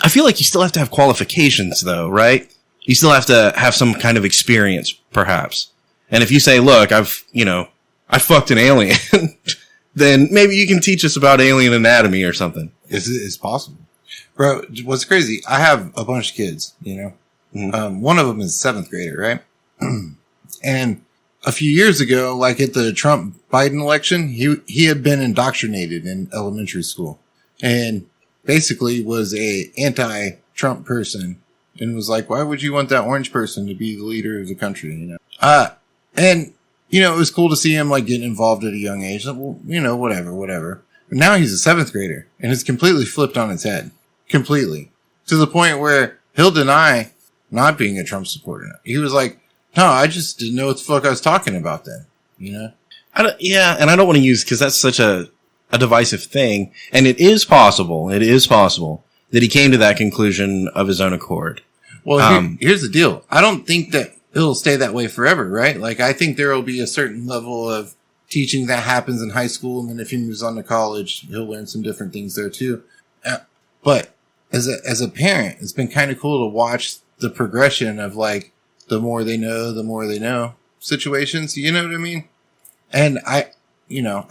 C: feel like you still have to have qualifications though, right? You still have to have some kind of experience, perhaps. And if you say, look, I fucked an alien, then maybe you can teach us about alien anatomy or something.
A: It's possible. Bro, what's crazy, I have a bunch of kids, Mm-hmm. One of them is 7th grader, right? And a few years ago, like at the Trump-Biden election, he had been indoctrinated in elementary school and basically was a anti-Trump person and was like, why would you want that orange person to be the leader of the country, And, it was cool to see him like getting involved at a young age. Like, well, whatever. But now he's a 7th grader and it's completely flipped on its head. Completely. To the point where he'll deny not being a Trump supporter. He was like, no, I just didn't know what the fuck I was talking about then, and I
C: don't want to use, cause that's such a divisive thing. And it is possible that he came to that conclusion of his own accord.
A: Well, here's the deal. I don't think that it'll stay that way forever, right? Like, I think there will be a certain level of teaching that happens in high school. And then if he moves on to college, he'll learn some different things there too. But as a parent, it's been kind of cool to watch the progression of like, the more they know situations. You know what I mean? And I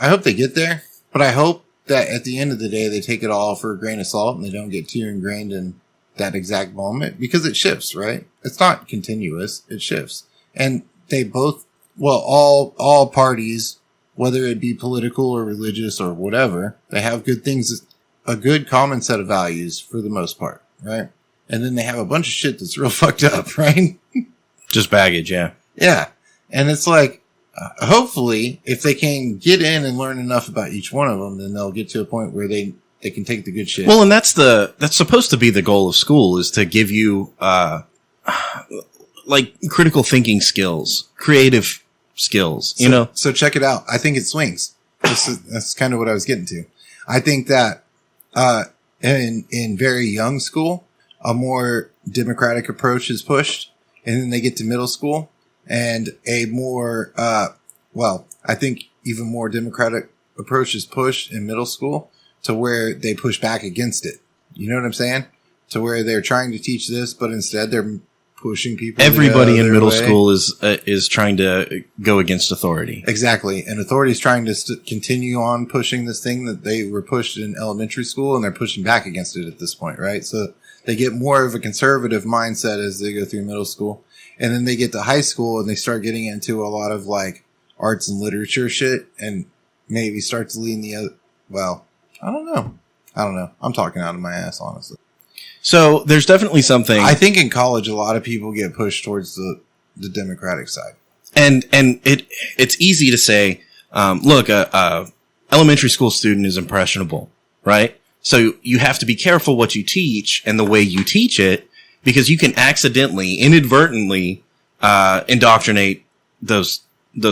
A: hope they get there, but I hope that at the end of the day, they take it all for a grain of salt and they don't get too ingrained in that exact moment because it shifts, right? It's not continuous. It shifts. And they both, all parties, whether it be political or religious or whatever, they have good things, a good common set of values for the most part, right? And then they have a bunch of shit that's real fucked up, right?
C: Just baggage, yeah.
A: Yeah. And it's like, hopefully, if they can get in and learn enough about each one of them, then they'll get to a point where they can take the good shit.
C: Well, and that's supposed to be the goal of school, is to give you, like critical thinking skills, creative skills,
A: So check it out. I think it swings. That's kind of what I was getting to. I think that, in very young school, a more democratic approach is pushed. And then they get to middle school and a more, I think even more democratic approach is pushed in middle school to where they push back against it. You know what I'm saying? To where they're trying to teach this, but instead they're pushing people.
C: Everybody in middle school is trying to go against authority.
A: Exactly. And authority is trying to continue on pushing this thing that they were pushed in elementary school, and they're pushing back against it at this point, right? So they get more of a conservative mindset as they go through middle school. And then they get to high school and they start getting into a lot of like arts and literature shit and maybe start to lean the other, I don't know. I'm talking out of my ass, honestly.
C: So there's definitely something.
A: I think in college, a lot of people get pushed towards the Democratic side.
C: And it's easy to say, look, a elementary school student is impressionable, right? So you have to be careful what you teach and the way you teach it, because you can accidentally, inadvertently, indoctrinate those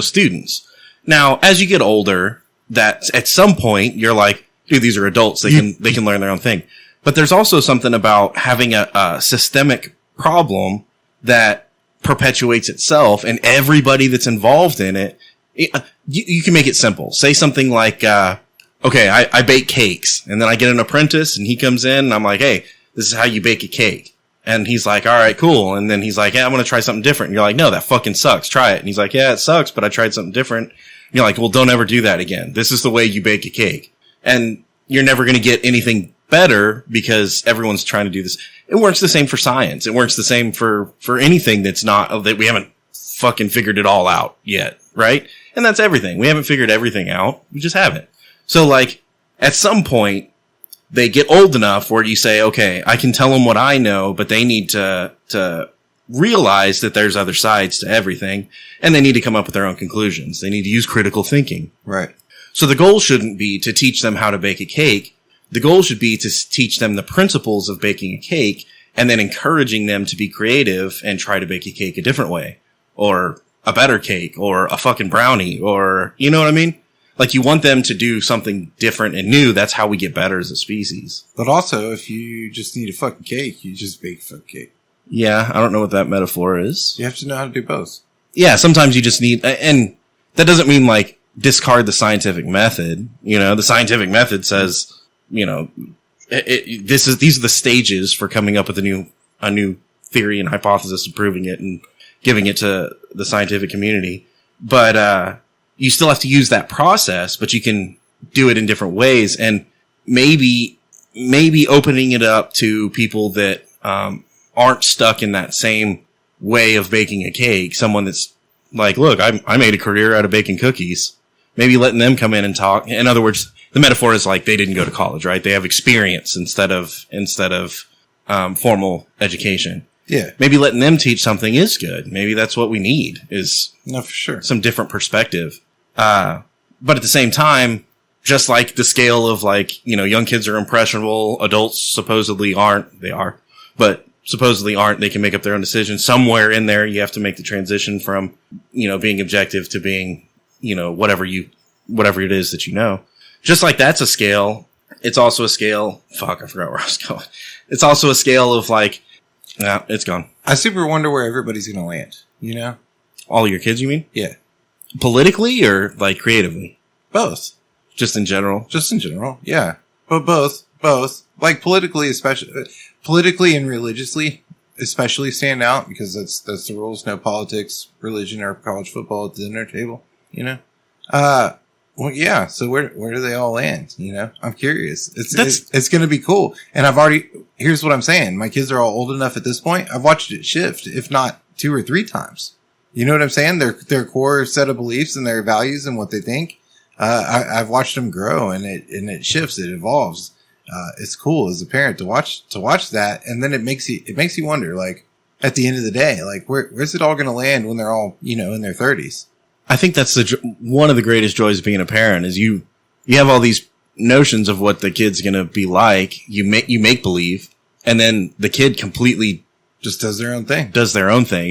C: students. Now, as you get older, that at some point you're like, dude, these are adults. They can learn their own thing. But there's also something about having a systemic problem that perpetuates itself, and everybody that's involved in it. You can make it simple. Say something like, okay, I bake cakes, and then I get an apprentice, and he comes in, and I'm like, hey, this is how you bake a cake. And he's like, all right, cool. And then he's like, yeah, I'm going to try something different. And you're like, no, that fucking sucks. Try it. And he's like, yeah, it sucks, but I tried something different. And you're like, well, don't ever do that again. This is the way you bake a cake. And you're never going to get anything better because everyone's trying to do this. It works the same for science. It works the same for anything that we haven't fucking figured it all out yet. Right? And that's everything. We haven't figured everything out. We just haven't. So like at some point, they get old enough where you say, okay, I can tell them what I know, but they need to realize that there's other sides to everything, and they need to come up with their own conclusions. They need to use critical thinking.
A: Right.
C: So the goal shouldn't be to teach them how to bake a cake. The goal should be to teach them the principles of baking a cake, and then encouraging them to be creative and try to bake a cake a different way, or a better cake, or a fucking brownie, or, you know what I mean? Like, you want them to do something different and new. That's how we get better as a species.
A: But also, if you just need a fucking cake, you just bake a fucking cake.
C: Yeah, I don't know what that metaphor is.
A: You have to know how to do both. Yeah,
C: sometimes you just need, and that doesn't mean like discard the scientific method. You know, the scientific method says, you know, these are the stages for coming up with a new theory and hypothesis and proving it and giving it to the scientific community. But, you still have to use that process, but you can do it in different ways. And maybe opening it up to people that, aren't stuck in that same way of baking a cake. Someone that's like, look, I made a career out of baking cookies. Maybe letting them come in and talk. In other words, the metaphor is like they didn't go to college, right? They have experience instead of formal education.
A: Yeah.
C: Maybe letting them teach something is good. Maybe that's what we need is
A: no, for sure.
C: Some different perspective. But at the same time, just like the scale of like, you know, young kids are impressionable, adults supposedly aren't, but supposedly aren't, they can make up their own decisions. Somewhere in there, you have to make the transition from, you know, being objective to being, you know, whatever it is that you know. Just like that's a scale. It's also a scale. Fuck, I forgot where I was going. It's also a scale of like, nah, it's gone.
A: I super wonder where everybody's going to land, you know?
C: All your kids, you mean?
A: Yeah.
C: Politically or like creatively?
A: Both.
C: Just in general?
A: Just in general, yeah. But both. Like politically, politically and religiously, especially stand out because that's the rules. No politics, religion, or college football at the dinner table, you know? Well, yeah. So where do they all land? You know, I'm curious. It's going to be cool. And here's what I'm saying. My kids are all old enough at this point. I've watched it shift, if not 2 or 3 times. You know what I'm saying? Their core set of beliefs and their values and what they think. I've watched them grow and it shifts, it evolves. It's cool as a parent to watch that. And then it makes you wonder, like, at the end of the day, like, where's it all going to land when they're all, you know, in their 30s?
C: I think that's one of the greatest joys of being a parent is you have all these notions of what the kid's going to be like. You make believe, and then the kid completely
A: just does their own thing.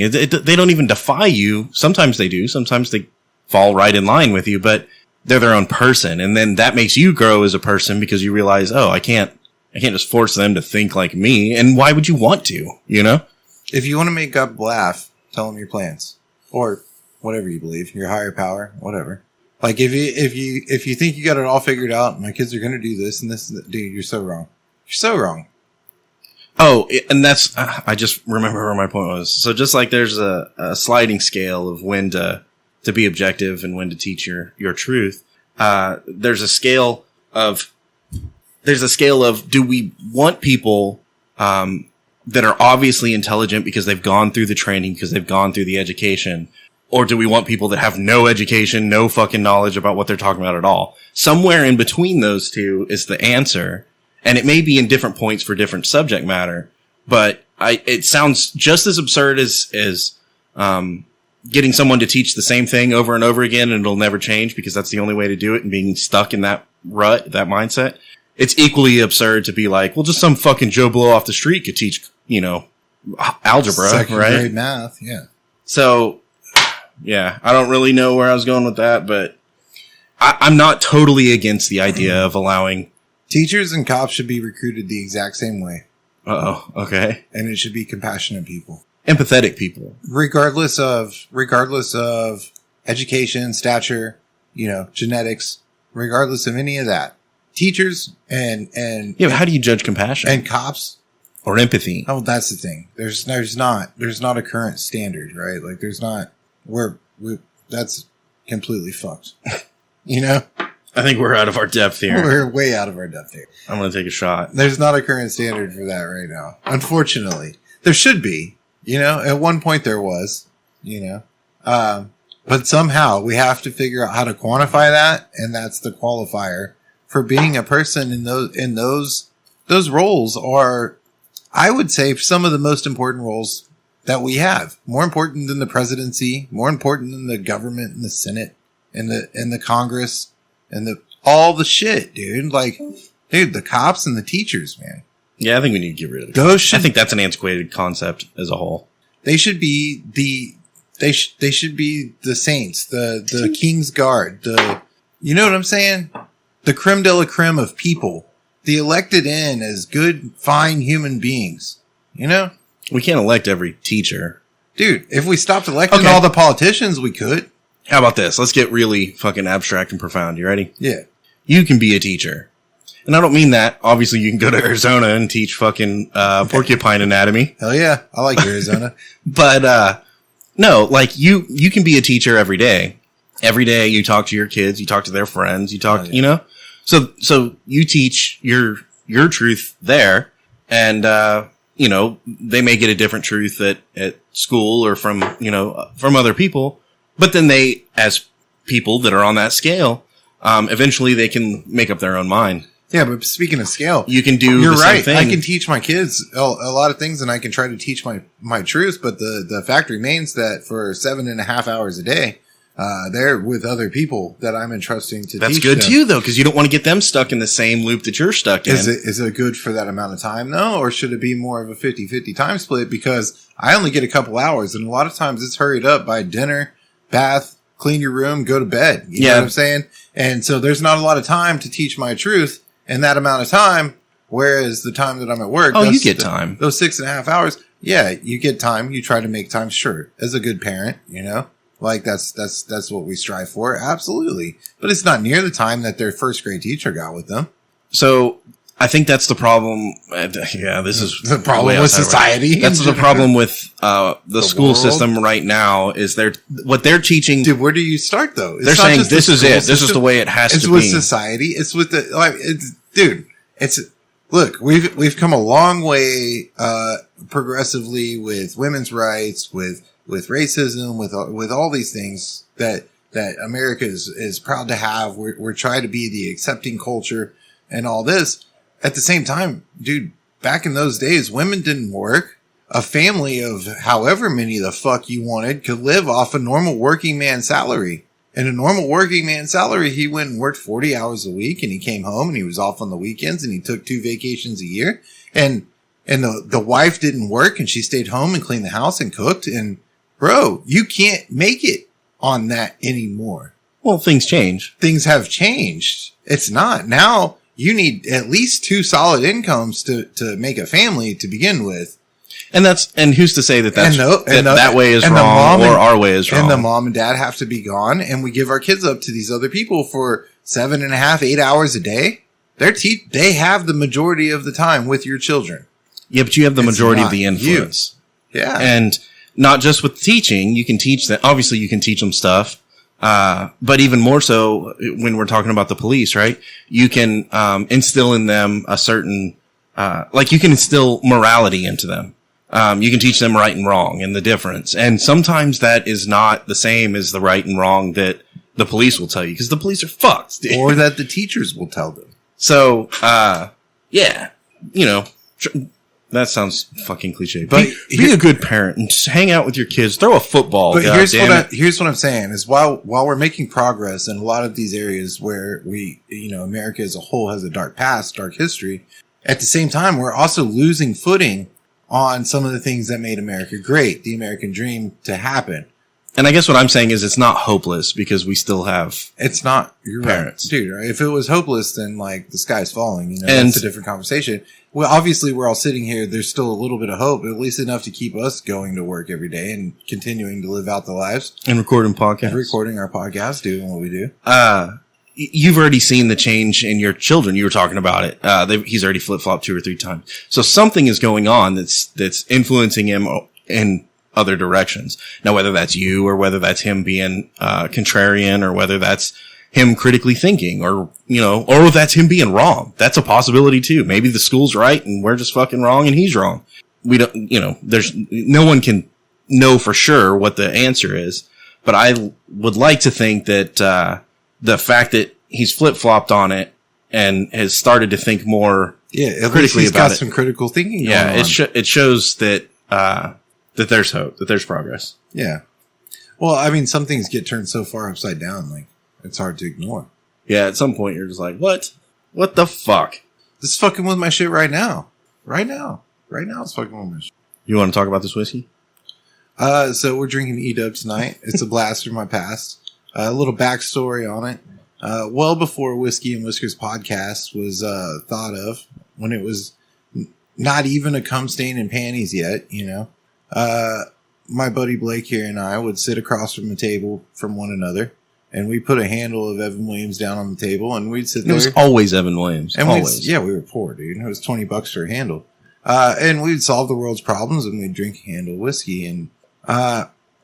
C: They don't even defy you. Sometimes they do. Sometimes they fall right in line with you, but they're their own person. And then that makes you grow as a person because you realize, oh, I can't just force them to think like me. And why would you want to, you know?
A: If you want to make God laugh, tell him your plans or whatever you believe, your higher power, whatever. Like if you think you got it all figured out, my kids are going to do this and this, dude, you're so wrong. You're so wrong.
C: Oh, and that's, I just remember where my point was. So just like there's a sliding scale of when to be objective and when to teach your truth, there's a scale of do we want people, that are obviously intelligent because they've gone through the training, because they've gone through the education, or do we want people that have no education, no fucking knowledge about what they're talking about at all? Somewhere in between those two is the answer. And it may be in different points for different subject matter, but it sounds just as absurd as getting someone to teach the same thing over and over again and it'll never change because that's the only way to do it and being stuck in that rut, that mindset. It's equally absurd to be like, well, just some fucking Joe Blow off the street could teach, you know, algebra,
A: second
C: right?
A: grade math, yeah.
C: So, yeah, I don't really know where I was going with that, but I'm not totally against the idea of allowing
A: teachers and cops should be recruited the exact same way.
C: Uh-oh, okay.
A: And it should be compassionate people.
C: Empathetic people.
A: Regardless of education, stature, you know, genetics, regardless of any of that. Teachers and
C: yeah, but how do you judge compassion?
A: And cops
C: or empathy?
A: Oh, that's the thing. There's not a current standard, right? Like there's not that's completely fucked. You know?
C: I think we're out of our depth here.
A: We're way out of our depth here.
C: I'm going to take a shot.
A: There's not a current standard for that right now. Unfortunately. There should be, you know, at one point there was, you know, but somehow we have to figure out how to quantify that. And that's the qualifier for being a person in those roles are, I would say, some of the most important roles that we have. More important than the presidency, more important than the government and the Senate and the Congress and all the shit, dude. Like, dude, the cops and the teachers, man.
C: Yeah, I think we need to get rid of
A: those.
C: I think that's an antiquated concept as a whole.
A: They should be they should be the saints, the King's Guard, You know what I'm saying? The creme de la creme of people. The elected in as good, fine human beings. You know?
C: We can't elect every teacher.
A: Dude, if we stopped electing all the politicians, we could.
C: How about this? Let's get really fucking abstract and profound. You ready?
A: Yeah.
C: You can be a teacher. And I don't mean that. Obviously, you can go to Arizona and teach fucking porcupine anatomy.
A: Hell yeah. I like Arizona.
C: But no, like you can be a teacher every day. Every day you talk to your kids, you talk to their friends, you talk, you know? So you teach your truth there, and you know, they may get a different truth at school or from other people, but then they, as people that are on that scale, eventually they can make up their own mind.
A: Yeah, but speaking of scale,
C: you can do
A: you're
C: the
A: right.
C: same thing.
A: I can teach my kids a lot of things, and I can try to teach my truth, but the fact remains that for 7.5 hours a day, they're with other people that I'm entrusting to
C: That's
A: teach
C: good
A: them.
C: too, though, because you don't want to get them stuck in the same loop that you're stuck in.
A: Is it good for that amount of time, though? Or should it be more of a 50-50 time split? Because I only get a couple hours, and a lot of times it's hurried up by dinner, bath, clean your room, go to bed. You know what I'm saying? And so there's not a lot of time to teach my truth in that amount of time, whereas the time that I'm at work...
C: Oh, you get time.
A: Those 6.5 hours, yeah, you get time. You try to make time, sure, as a good parent, you know? Like, that's what we strive for. Absolutely. But it's not near the time that their first grade teacher got with them.
C: So I think that's the problem. Yeah, this is
A: the problem with society.
C: That's the problem with the school
A: world
C: system right now is what they're teaching.
A: Dude, where do you start though?
C: They're saying this is it. This is the way it has to be.
A: It's with society. It's with look, we've come a long way progressively with women's rights, with racism, with all these things that America is proud to have. We're trying to be the accepting culture and all this. At the same time, dude, back in those days, women didn't work. A family of however many the fuck you wanted could live off a normal working man salary. And a normal working man salary, he went and worked 40 hours a week, and he came home and he was off on the weekends, and he took 2 vacations a year. And the wife didn't work, and she stayed home and cleaned the house and cooked. And bro, you can't make it on that anymore.
C: Well, things change.
A: Things have changed. It's not. Now you need at least 2 solid incomes to make a family to begin with.
C: And who's to say that that way is
A: and
C: wrong or our way is wrong?
A: And the mom and dad have to be gone, and we give our kids up to these other people for 7.5, 8 hours a day. They have the majority of the time with your children.
C: Yeah, but you have the majority of the influence.
A: Yeah.
C: And not just with teaching, you can teach them. Obviously, you can teach them stuff. But even more so when we're talking about the police, right? You can, instill in them a certain, you can instill morality into them. You can teach them right and wrong and the difference. And sometimes that is not the same as the right and wrong that the police will tell you, because the police are fucked.
A: Or that the teachers will tell them.
C: So, yeah, that sounds fucking cliche. But be a good parent and just hang out with your kids. Throw a football.
A: But here's what I'm saying is while we're making progress in a lot of these areas where America as a whole has a dark past, dark history, at the same time, we're also losing footing on some of the things that made America great, the American dream to happen.
C: And I guess what I'm saying is it's not hopeless because we still have
A: it's not your parents. Right. Dude, right? If it was hopeless, then the sky's falling, that's a different conversation. Well, obviously we're all sitting here. There's still a little bit of hope, at least enough to keep us going to work every day and continuing to live out the lives.
C: And recording podcasts.
A: And recording our podcast, doing what we do.
C: You've already seen the change in your children. You were talking about it. He's already flip-flopped 2 or 3 times. So something is going on that's influencing him in other directions. Now, whether that's you or whether that's him being contrarian or whether that's him critically thinking or that's him being wrong. That's a possibility too. Maybe the school's right and we're just fucking wrong and he's wrong. We don't, there's no one can know for sure what the answer is, but I would like to think that, the fact that he's flip-flopped on it and has started to think more critically about it. He's got
A: some critical thinking going on.
C: It shows that that there's hope, that there's progress.
A: Yeah. Well, I mean, some things get turned so far upside down, it's hard to ignore.
C: Yeah, at some point you're just like, what? What the fuck?
A: This is fucking with my shit right now. Right now it's fucking with my shit.
C: You want to talk about this whiskey?
A: So we're drinking E-Dub tonight. It's a blast from my past. A little backstory on it. well before Whiskey and Whiskers podcast was thought of, when it was not even a cum stain in panties yet, you know. My buddy Blake here and I would sit across from the table from one another, and we put a handle of Evan Williams down on the table, and we'd sit there.
C: It was always Evan Williams.
A: And
C: always.
A: We were poor, dude. It was $20 for a handle. And we'd solve the world's problems, and we'd drink a handle of whiskey. And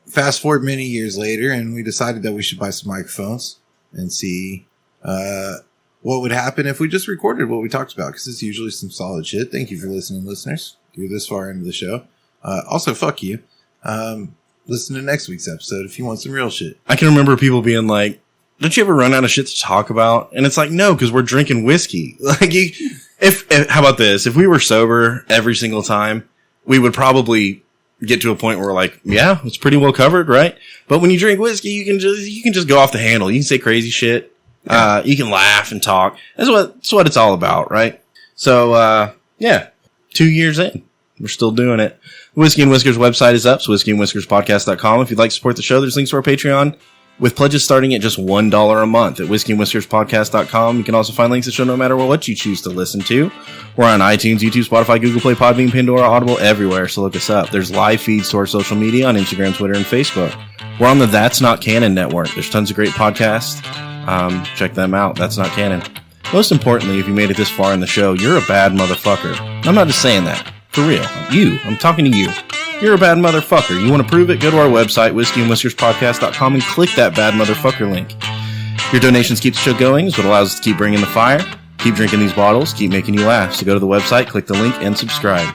A: fast forward many years later, and we decided that we should buy some microphones and see what would happen if we just recorded what we talked about, because it's usually some solid shit. Thank you for listening, listeners. You're this far into the show. Also, fuck you. Listen to next week's episode if you want some real shit.
C: I can remember people being like, don't you ever run out of shit to talk about? And it's like, no, because we're drinking whiskey. Like, how about this? If we were sober every single time, we would probably get to a point where we're like, yeah, it's pretty well covered, right? But when you drink whiskey, you can just go off the handle. You can say crazy shit. You can laugh and talk. That's what it's all about, right? So, 2 years in, we're still doing it. Whiskey and Whiskers website is up, so whiskeyandwhiskerspodcast.com. If you'd like to support the show, there's links to our Patreon, with pledges starting at just $1 a month at whiskeyandwhiskerspodcast.com. You can also find links to the show no matter what you choose to listen to. We're on iTunes, YouTube, Spotify, Google Play, Podbean, Pandora, Audible, everywhere, so look us up. There's live feeds to our social media on Instagram, Twitter, and Facebook. We're on the That's Not Canon network. There's tons of great podcasts. Check them out. That's Not Canon. Most importantly, if you made it this far in the show, you're a bad motherfucker. I'm not just saying that. For real. I'm talking to you. You're a bad motherfucker. You want to prove it? Go to our website, whiskeyandwhiskerspodcast.com, and click that bad motherfucker link. Your donations keep the show going. It's what allows us to keep bringing the fire, keep drinking these bottles, keep making you laugh. So go to the website, click the link, and subscribe.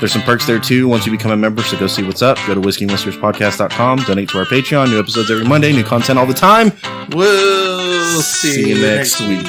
C: There's some perks there too once you become a member, so go see what's up. Go to whiskeyandwhiskerspodcast.com, donate to our Patreon. New episodes every Monday, new content all the time.
A: We'll see you next week.